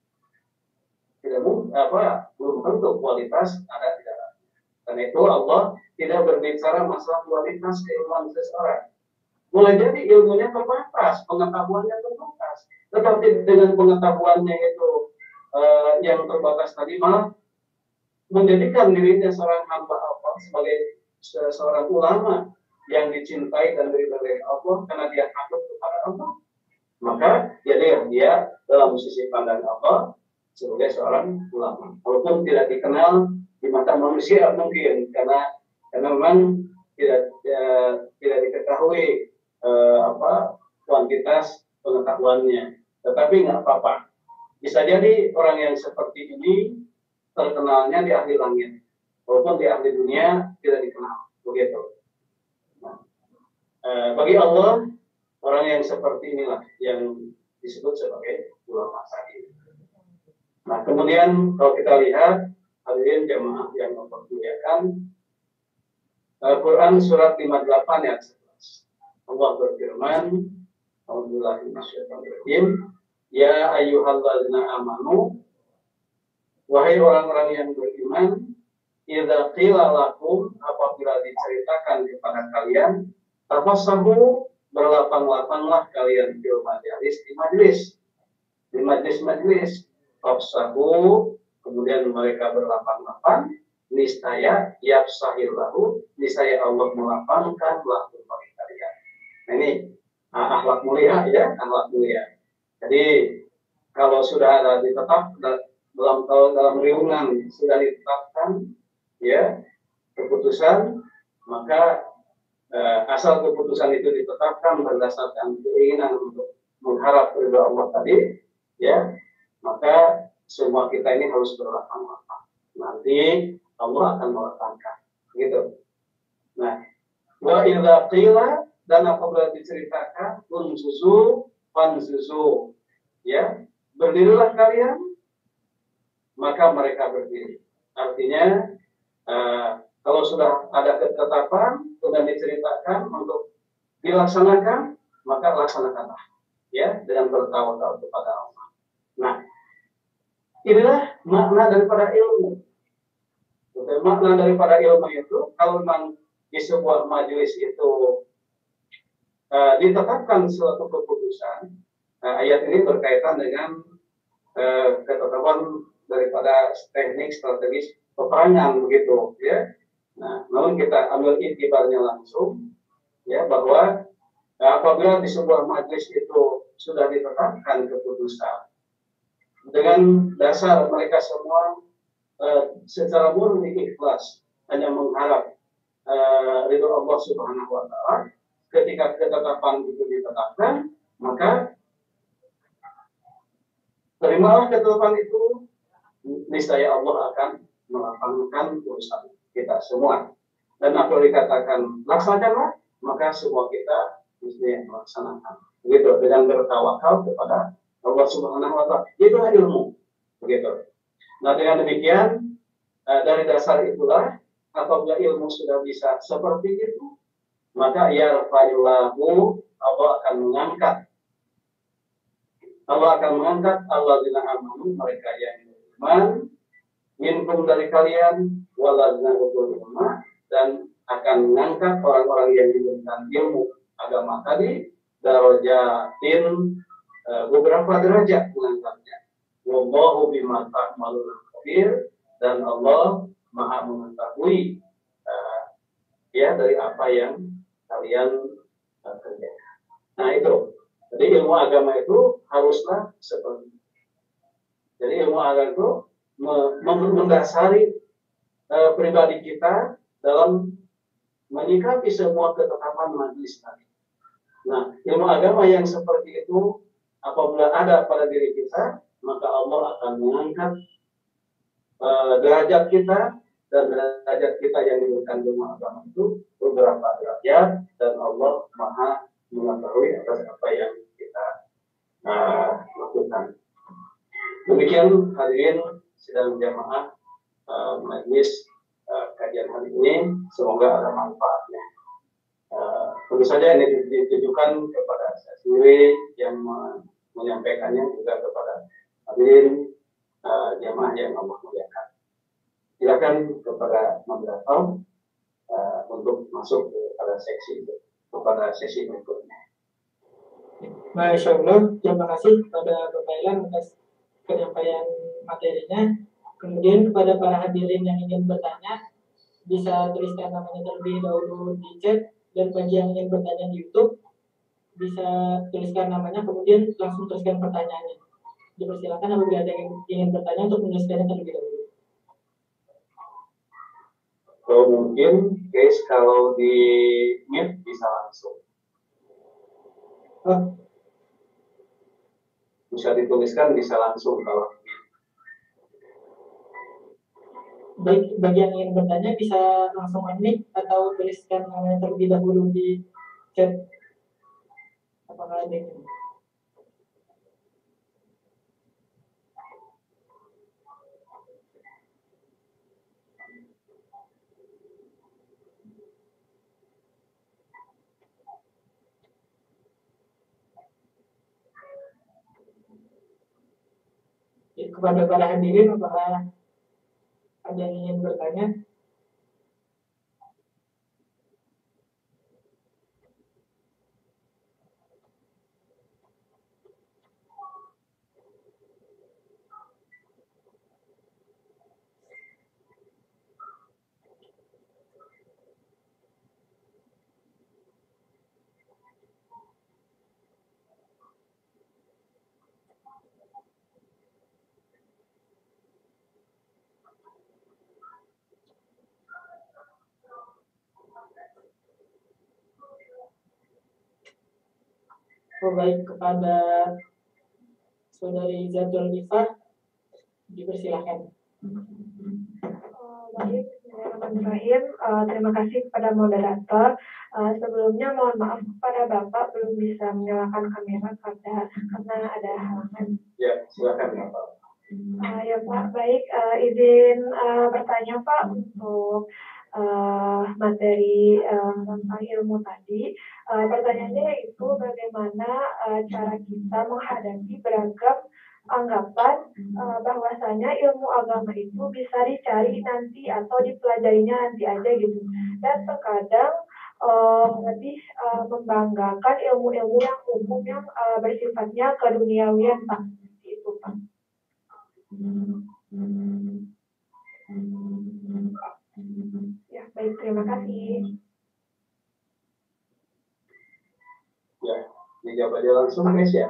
belum tentu kualitas ada di dalamnya. Karena itu Allah tidak berbicara masalah kualitas keilmuan seseorang. Boleh jadi ilmunya terbatas, pengetahuannya terbatas, tetapi dengan pengetahuannya itu yang terbatas tadi malah menjadikan dirinya seorang hamba Allah sebagai seorang ulama yang dicintai dan diridhai Allah karena dia takut kepada Allah. Maka dia dalam sisi pandang Allah sebagai seorang ulama, walaupun tidak dikenal di mata manusia mungkin karena memang tidak diketahui kuantitas pengetahuannya, tetapi nggak apa-apa. Bisa jadi orang yang seperti ini terkenalnya di ahli langit, walaupun di ahli dunia tidak dikenal, begitu. Nah, bagi Allah, orang yang seperti inilah yang disebut sebagai ulama salih. Nah, kemudian kalau kita lihat hadirin jamaah yang mempermuliakan, Al-Quran surat 58 ayat 11. Allah berfirman, A'udzubillahi minasyaitonirrajim, ya ayyuhalladzina amanu, wahai orang-orang yang beriman, idza qila lakum, apabila diceritakan kepada kalian, tafassahu, berlapang-lapanglah kalian di majelis, di majlis, tafassahu, kemudian mereka berlapang-lapang, niscaya yafsahillahu, niscaya Allah melapangkan lahu bagi kalian. Nah, ini akhlak mulia ya, akhlak mulia. Jadi kalau sudah ada ditetap dalam riungan sudah ditetapkan ya keputusan, maka asal keputusan itu ditetapkan berdasarkan keinginan untuk mengharap ridha Allah tadi, ya, maka semua kita ini harus berlapang-lapang. Nanti Allah akan melapangkan, gitu. Nah, wa idza qila, dan apabila diceritakan unsusu fansusu, ya, berdirilah kalian, maka mereka berdiri. Artinya kalau sudah ada ketetapan, sudah diceritakan untuk dilaksanakan, maka laksanakanlah, ya, dengan bertawakal kepada Allah. Nah, inilah makna daripada ilmu. Makna daripada ilmu itu, kalau memang di sebuah majelis itu ditetapkan suatu keputusan, ayat ini berkaitan dengan ketetapan daripada teknik strategis peperangan, begitu, ya. Nah, namun kita ambil intibarnya langsung, ya, bahwa apabila di sebuah majelis itu sudah ditetapkan keputusan dengan dasar mereka semua secara murni ikhlas hanya mengharap ridho Allah Subhanahu wa Ta'ala, ketika ketetapan itu ditetapkan, maka terimalah ketetapan itu, niscaya Allah akan melapangkan urusan kita semua. Dan apa dikatakan laksanakanlah, maka semua kita mesti melaksanakan. Begitu, dengan bertawakal kepada Allah Subhanahu wa Ta'ala. Itulah ilmu. Begitu. Nah, dengan demikian, dari dasar itulah, apabila ilmu sudah bisa seperti itu, maka yarfa'illahu, Allah akan mengangkat. Allah akan mengangkat alladzina amanu, mereka yang beriman, minkum dari kalian, waladzina utul ilma, dan akan mengangkat orang-orang yang diberikan ilmu agama tadi, darajatin, beberapa derajat mengangkatnya. Wallahu bima ta'maluna khabir, dan Allah Maha mengetahui ya dari apa yang kalian kerjakan. Nah, itu. Jadi ilmu agama itu haruslah seperti itu. Jadi ilmu agama itu mendasari pribadi kita dalam menyikapi semua ketetapan majelis tadi. Nah, ilmu agama yang seperti itu apabila ada pada diri kita, maka Allah akan mengangkat derajat kita, dan derajat kita yang diberikan ilmu agama itu beberapa derajat, dan Allah Maha mengetahui atas apa yang kita lakukan. Demikian hadirin sidang jamaah majelis kajian hari ini, semoga ada manfaatnya. Tentu saja ini ditujukan kepada saya sendiri yang menyampaikannya, juga kepada hadirin jamaah yang Allah muliakan. Silakan kepada moderator untuk masuk kepada sesi berikutnya. Masya Allah, terima kasih kepada Bapak Ilham atas penyampaian materinya. Kemudian kepada para hadirin yang ingin bertanya, bisa tuliskan namanya terlebih dahulu di chat, dan bagi yang ingin bertanya di YouTube, bisa tuliskan namanya, kemudian langsung tuliskan pertanyaannya. Dipersilakan apabila ada yang ingin bertanya untuk menuliskannya terlebih dahulu. Kalau mungkin, guys, kalau di mute bisa langsung. Bisa dituliskan, bisa langsung kalau Baik, bagi yang ingin bertanya bisa langsung unmute atau tuliskan namanya terlebih dahulu di chat. Apakah ada yang kepada para hadirin, apakah ada yang ingin bertanya? Oh, baik, kepada Saudari Zatul Nifah dipersilahkan. Baik, Bismillahirrahmanirrahim. Terima kasih kepada moderator. Sebelumnya mohon maaf kepada Bapak belum bisa menyalakan kamera karena ada halangan. Ya, silakan Bapak. Ya Pak, baik. Izin bertanya Pak untuk materi tentang ilmu tadi. Pertanyaannya yaitu bagaimana cara kita menghadapi beragam anggapan bahwasanya ilmu agama itu bisa dicari nanti atau dipelajarinya nanti aja gitu. Dan terkadang lebih membanggakan ilmu-ilmu yang umum yang bersifatnya keduniawian Pak. Itu Pak. Ya, baik, terima kasih. Ya, dijawab aja langsung guys ya.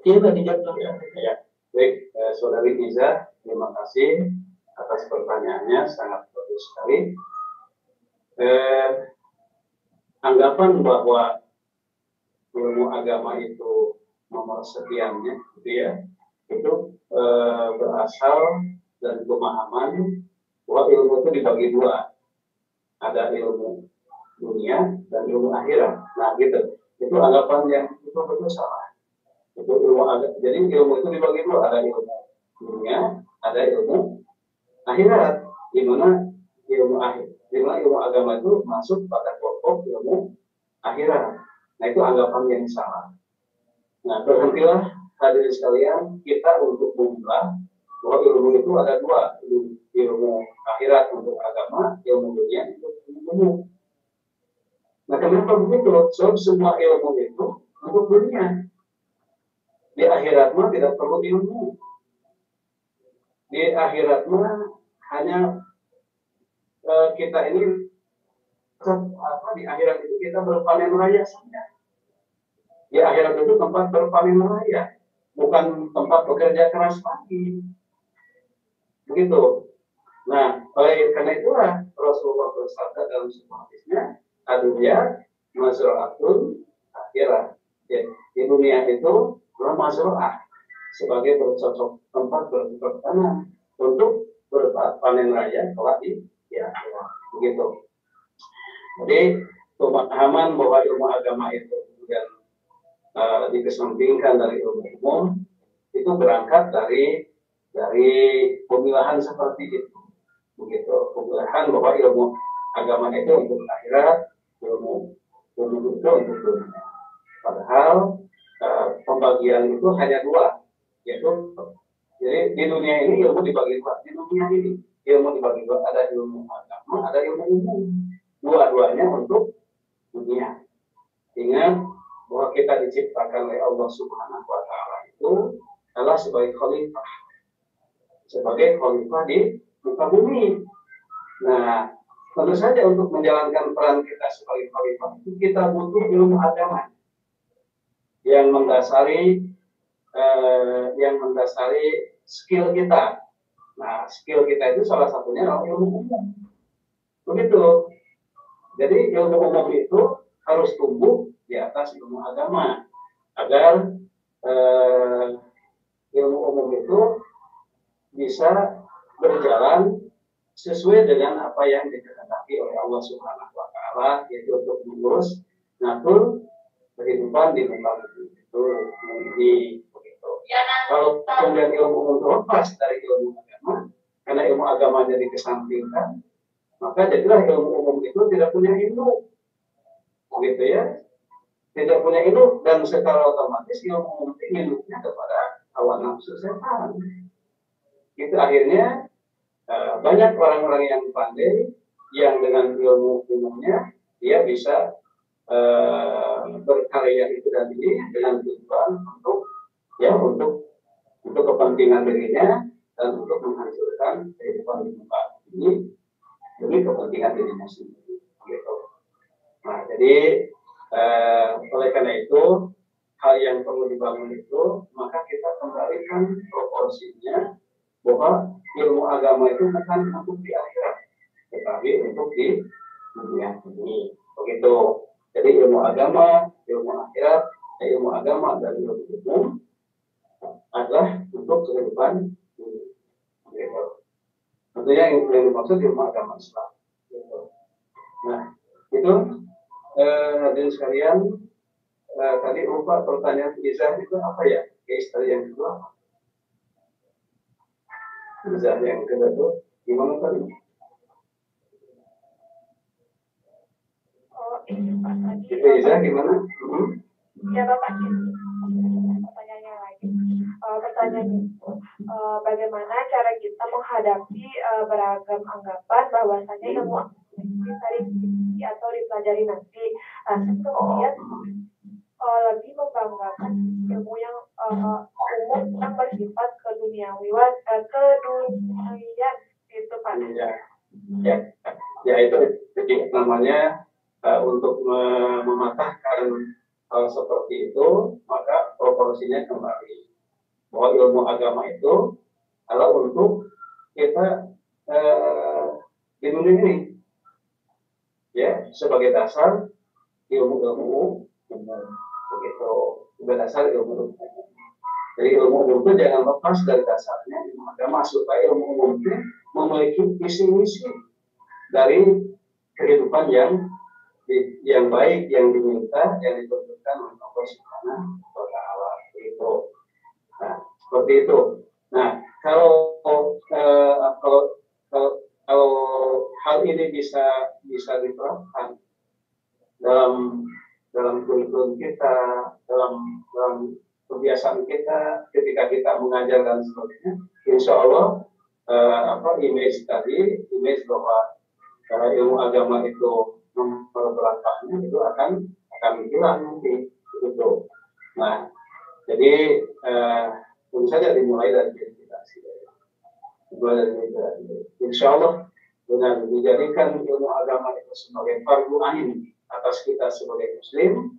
Iya, Pak, dijawab langsung. Ya. Baik, Saudari Iza, terima kasih atas pertanyaannya, sangat bagus sekali. Anggapan bahwa ilmu agama itu nomor sekiannya, gitu ya, itu berasal dari pemahaman bahwa ilmu itu dibagi dua, ada ilmu dunia dan ilmu akhirat. Nah, gitu. Itu anggapan yang betul-betul salah. Itu ilmu agama. Jadi ilmu itu dibagi dua, ada ilmu dunia, ada ilmu akhirat. Di mana ilmu agama itu masuk pada kelompok ilmu akhirat. Nah, itu anggapan yang salah. Nah, berhentilah hadirin sekalian kita untuk memilah bahwa ilmu itu ada dua, ilmu akhirat untuk agama, ilmu dunia untuk ilmu. Nah, kenapa begitu? Sebab semua ilmu itu untuk dunia. Di akhirat mah tidak perlu ilmu. Di akhirat mah hanya kita ini di akhirat itu kita berpanen raya saja. Di akhirat itu tempat berpanen raya, bukan tempat bekerja keras lagi. Begitu. Nah, oleh karena itulah Rasulullah bersabda dalam sebuah hadisnya, adunya masra'atun akhirat. Ya, di dunia itu masra'ah sebagai bercocok tempat bertanam untuk berpanen raya kelak di akhirat. Begitu. Jadi pemahaman bahwa ilmu agama itu kemudian dikesampingkan dari ilmu umum itu berangkat dari pemilahan seperti itu. Begitu, pemilahan bahwa ilmu agama itu untuk akhirat, ilmu umum itu untuk dunia. Padahal pembagian itu hanya dua, yaitu jadi di dunia ini ilmu dibagi dua. Di dunia ini ilmu dibagi dua, ada ilmu agama, ada ilmu umum. Dua-duanya untuk dunia. Ingat bahwa kita diciptakan oleh Allah Subhanahu wa Ta'ala itu adalah sebagai khalifah. Sebagai khalifah di muka bumi. Nah, tentu saja untuk menjalankan peran kita sebagai khalifah itu kita butuh ilmu agama yang mendasari skill kita. Nah, skill kita itu salah satunya adalah ilmu umum. Begitu. Jadi ilmu umum itu harus tumbuh di atas ilmu agama agar ilmu umum itu bisa berjalan sesuai dengan apa yang dikehendaki oleh Allah Subhanahu wa taala, yaitu untuk mengurus ngatur kehidupan di muka bumi itu ini begitu. Kalau kemudian ilmu umum terlepas dari ilmu agama, karena ilmu agamanya dikesampingkan, maka jadilah ilmu umum itu tidak punya ilmu, begitu ya, tidak punya ilmu, dan secara otomatis ilmu umum itu ilmunya kepada hawa nafsu setan. Itu akhirnya banyak orang-orang yang pandai yang dengan ilmu umumnya dia bisa berkarya itu dan ini dengan tujuan untuk kepentingan dirinya dan untuk menghancurkan kehidupan di muka ini demi kepentingan dirinya sendiri. Gitu. Nah, jadi oleh karena itu hal yang perlu dibangun itu maka kita kembalikan proporsinya bahwa ilmu agama itu bukan untuk di akhirat, tetapi untuk di dunia ini. Begitu. Jadi ilmu agama, ilmu akhirat, ilmu agama dan ilmu umum adalah untuk kehidupan ini. Begitu. Tentunya yang dimaksud ilmu agama Islam. Gitu. Nah, itu hadirin sekalian, tadi lupa pertanyaan izah itu apa ya? Case tadi yang kedua. Izah yang kedua itu gimana tadi? Oh, ini Pak tadi. Itu izah gimana? Ya Bapak, pertanyaannya lagi. Pertanyaannya itu, bagaimana cara kita menghadapi beragam anggapan bahwasanya ilmu bisa dipelajari atau dipelajari nanti, kemudian lebih membanggakan ilmu yang umum yang bersifat keduniawian itu Pak. Ya itu namanya untuk mematahkan hal seperti itu, maka proporsinya kembali bahwa ilmu agama itu adalah untuk kita di dunia ini, ya, sebagai dasar ilmu-ilmu umum, begitu, sebagai dasar ilmu umum. Jadi ilmu umum itu jangan lepas dari dasarnya ilmu agama supaya ilmu umum itu memiliki visi-misi dari kehidupan yang baik, yang diminta, yang ditentukan oleh Allah Subhanahu wa taala. Itu. Nah, seperti itu. Nah, kalau hal ini bisa diterapkan dalam kurikulum kita, dalam kebiasaan kita, ketika kita mengajar dan sebagainya, insya Allah image bahwa ilmu agama itu memperberatkannya itu akan hilang nanti, begitu. Nah, jadi tentu saja dimulai dari diri kita sendiri. Insya Allah dengan dijadikan ilmu agama itu sebagai fardu ain atas kita sebagai Muslim,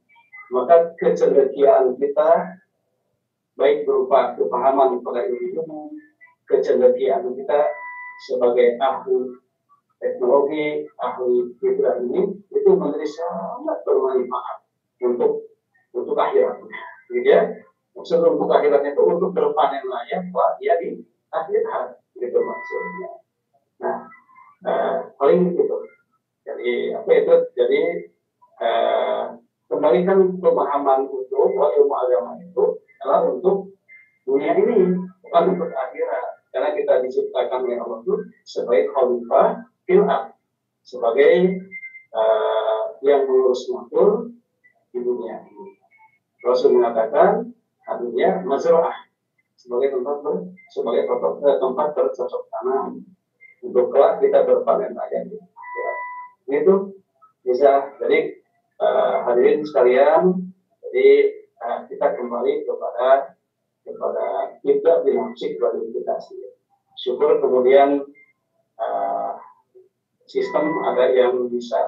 maka kecendekiaan kita baik berupa kepahaman pada ilmu, kecendekiaan kita sebagai ahli teknologi, ahli hibah ini itu menjadi sangat bermanfaat untuk akhiratnya, gitu ya. Maksudnya untuk akhiratnya itu untuk berpanen layak buat dia di akhirat, gitu maksudnya. Nah, paling gitu. Jadi apa itu? Jadi kembalikan pemahaman utuh bahwa ilmu agama itu adalah untuk dunia ini, bukan untuk akhirat. Karena kita diciptakan oleh Allah itu sebagai khalifah fil ardh, sebagai yang mengurus makhluk di dunia ini. Rasul mengatakan dunia mazra'ah, sebagai tempat bercocok tanam untuk kelak kita berpanen raya. Ya. Itu bisa. Jadi hadirin sekalian, jadi kita kembali kepada kita dinamik bagi kita sendiri. Syukur kemudian sistem ada yang bisa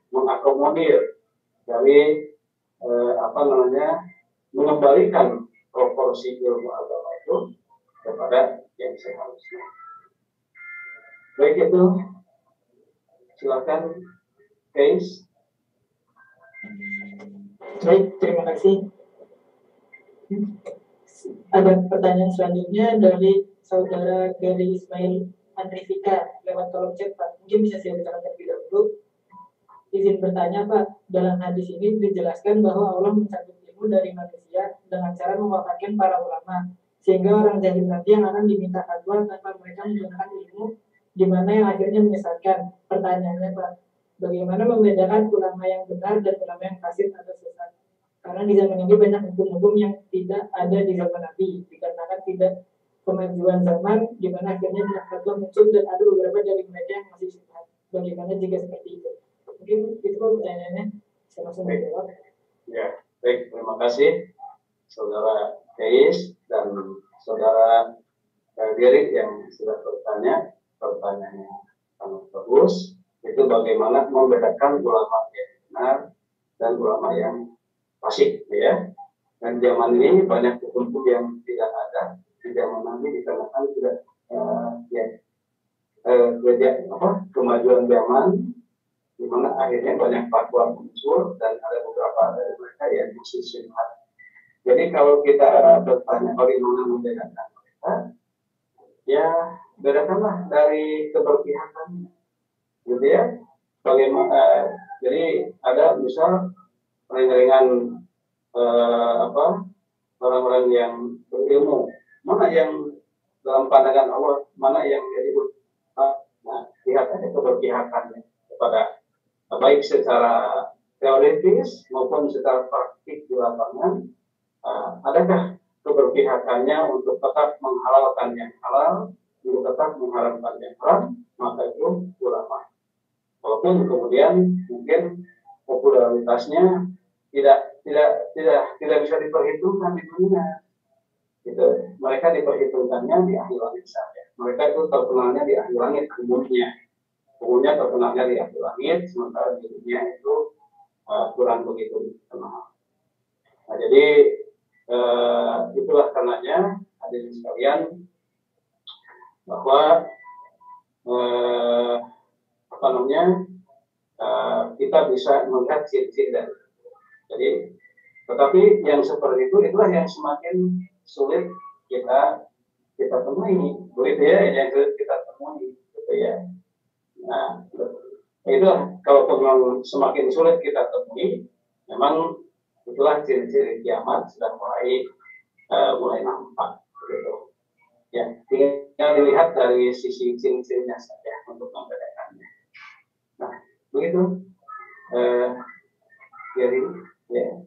mengakomodir dari mengembalikan proporsi ilmu agama itu kepada yang seharusnya. Baik, itu silakan case. Baik, terima kasih. Ada pertanyaan selanjutnya dari saudara Gary Ismail Andrifika lewat kolom chat Pak. Mungkin bisa saya bacakan terlebih dahulu. Izin bertanya Pak, dalam hadis ini dijelaskan bahwa Allah mencabut ilmu dari manusia dengan cara mewafatkan para ulama, sehingga orang jahil nanti yang akan diminta fatwa tanpa mereka menggunakan ilmu, di mana yang akhirnya menyesatkan. Pertanyaannya Pak, bagaimana membedakan ulama yang benar dan ulama yang fasid atau sesat? Karena di zaman ini banyak hukum-hukum yang tidak ada di zaman Nabi, dikarenakan tidak kemajuan zaman, di mana akhirnya fatwa muncul dan ada beberapa dari mereka yang masih sesat. Bagaimana jika seperti itu? Mungkin itu Pak pertanyaannya, saya langsung menjawab. Ya, baik, terima kasih saudara Deis dan saudara Gary yang sudah bertanya, pertanyaannya sangat bagus. Itu bagaimana membedakan ulama yang benar dan ulama yang fasik, ya. Dan zaman ini banyak hukum yang tidak ada di zaman Nabi dikarenakan tidak kemajuan zaman, di mana akhirnya banyak fatwa muncul dan ada beberapa dari mereka yang masih syubhat. Jadi kalau kita bertanya bagaimana membedakan mereka, ya bedakanlah dari keberpihakan, gitu ya. Bagaimana? Jadi ada misal ringan-ringan orang-orang yang berilmu, mana yang dalam pandangan Allah, mana yang jadi lihat aja keberpihakannya kepada baik secara teoritis maupun secara praktik di lapangan, adakah keberpihakannya untuk tetap menghalalkan yang halal, untuk tetap mengharamkan yang haram, maka itu ulama. Walaupun kemudian mungkin popularitasnya tidak bisa diperhitungkan di dunia. Gitu. Mereka diperhitungkannya di ahli langit saja. Mereka itu terkenalnya di ahli langit umumnya. Umumnya terkenalnya di ahli langit, sementara di dunia itu kurang begitu dikenal. Nah, jadi itulah karenanya hadirin sekalian bahwa kita bisa melihat ciri-ciri dari. Jadi, tetapi yang seperti itu itulah yang semakin sulit kita temui, begitu ya, yang sulit kita temui, gitu ya. Nah, itu kalau semakin sulit kita temui, memang itulah ciri-ciri kiamat sudah mulai nampak, gitu. Ya, tinggal dilihat dari sisi ciri-cirinya saja untuk membedakannya. Nah, begitu. Jadi, ya,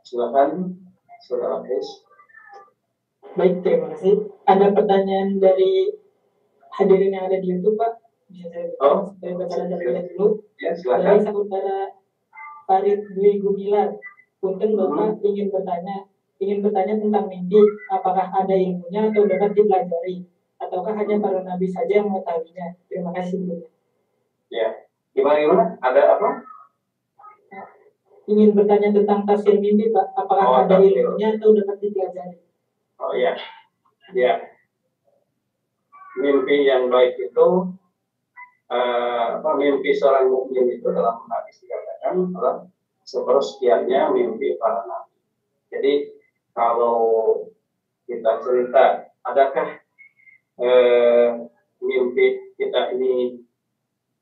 silakan, saudara Chris. Baik, terima kasih. Ada pertanyaan dari hadirin yang ada di YouTube, Pak? Bisa saya baca dulu. Ya, silakan. Dari saudara Farid Dwi Gumilar, punten Bapak ingin bertanya tentang mimpi, apakah ada ilmunya atau dapat dipelajari, ataukah hanya para nabi saja yang mengetahuinya? Terima kasih dulu. Ya, gimana? Ada apa? Ingin bertanya tentang tafsir mimpi, Pak, apakah ada ilmunya atau dapat dipelajari? Oh ya, ya. Mimpi yang baik itu, mimpi seorang mukmin itu dalam hadis dikatakan adalah sepersekiannya mimpi para nabi. Jadi kalau kita cerita, adakah mimpi kita ini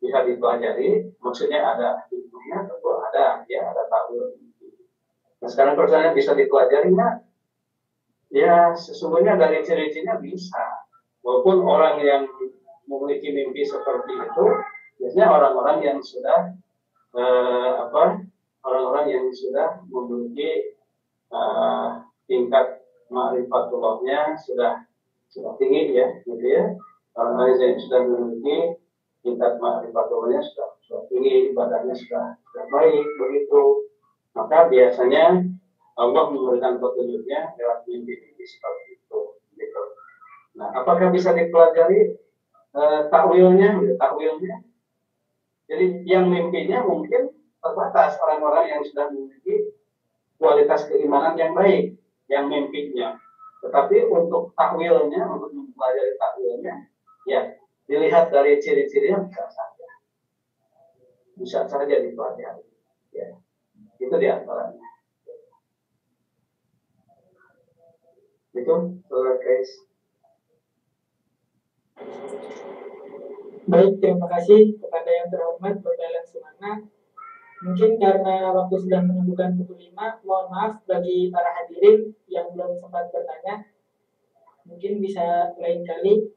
bisa dipelajari? Maksudnya ada ilmunya, tentu ada, ya, ada takwil. Nah, sekarang pertanyaan, bisa dipelajari nggak? Ya, sesungguhnya dari ciri-cirinya bisa. Walaupun orang yang memiliki mimpi seperti itu, biasanya orang-orang yang sudah orang-orang yang sudah memiliki tingkat ma'rifatullahnya sudah tinggi, ya, gitu ya. Orang-orang yang sudah memiliki tingkat ma'rifatullahnya sudah tinggi, ibadahnya sudah baik, begitu. Maka biasanya Allah memberikan petunjuknya lewat mimpi-mimpi seperti itu. Gitu. Nah, apakah bisa dipelajari takwilnya? Jadi yang mimpinya mungkin terbatas orang-orang yang sudah memiliki kualitas keimanan yang baik, yang mimpinya. Tetapi untuk takwilnya, untuk mempelajari takwilnya, ya dilihat dari ciri-cirinya bisa saja dipelajari. Ya, itu diantaranya. Itu, saudara Chris. Baik, terima kasih kepada yang terhormat Bapak Elan Sumana. Mungkin karena waktu sudah menunjukkan pukul 5, mohon maaf bagi para hadirin yang belum sempat bertanya. Mungkin bisa lain kali.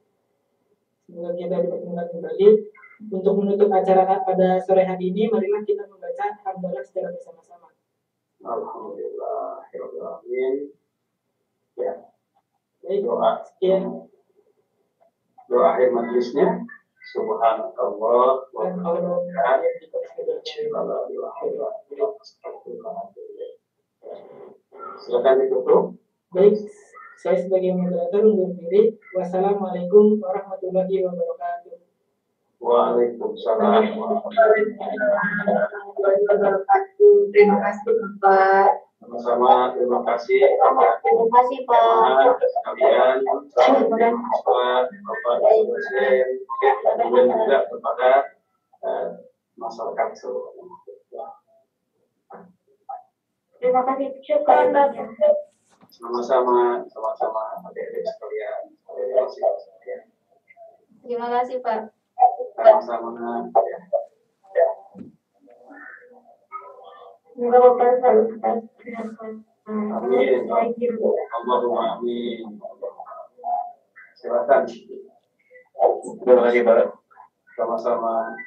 Semoga kita dipertemukan kembali. Untuk menutup acara pada sore hari ini, marilah kita membaca hamdalah secara bersama-sama. Alhamdulillahirrahmanirrahim. Ya, Baik, doa. sekian. Doa akhir majelisnya. Subhanallah wa Dan Allah silakan ditutup. Baik, saya sebagai moderator undur diri. Wassalamualaikum warahmatullahi wabarakatuh. Waalaikumsalam warahmatullahi wabarakatuh. Terima kasih Bapak. Sama-sama, terima kasih. Terima kasih Pak. Sekalian, Bapak dosen, kemudian juga kepada masyarakat seluruhnya. Terima kasih. Syukran Bapak. Sama-sama adik-adik sekalian. Terima kasih Pak. Sama-sama. Semoga Bapak selalu sehat. Amin. Allahumma amin. Silakan. Terima kasih Pak. Sama-sama.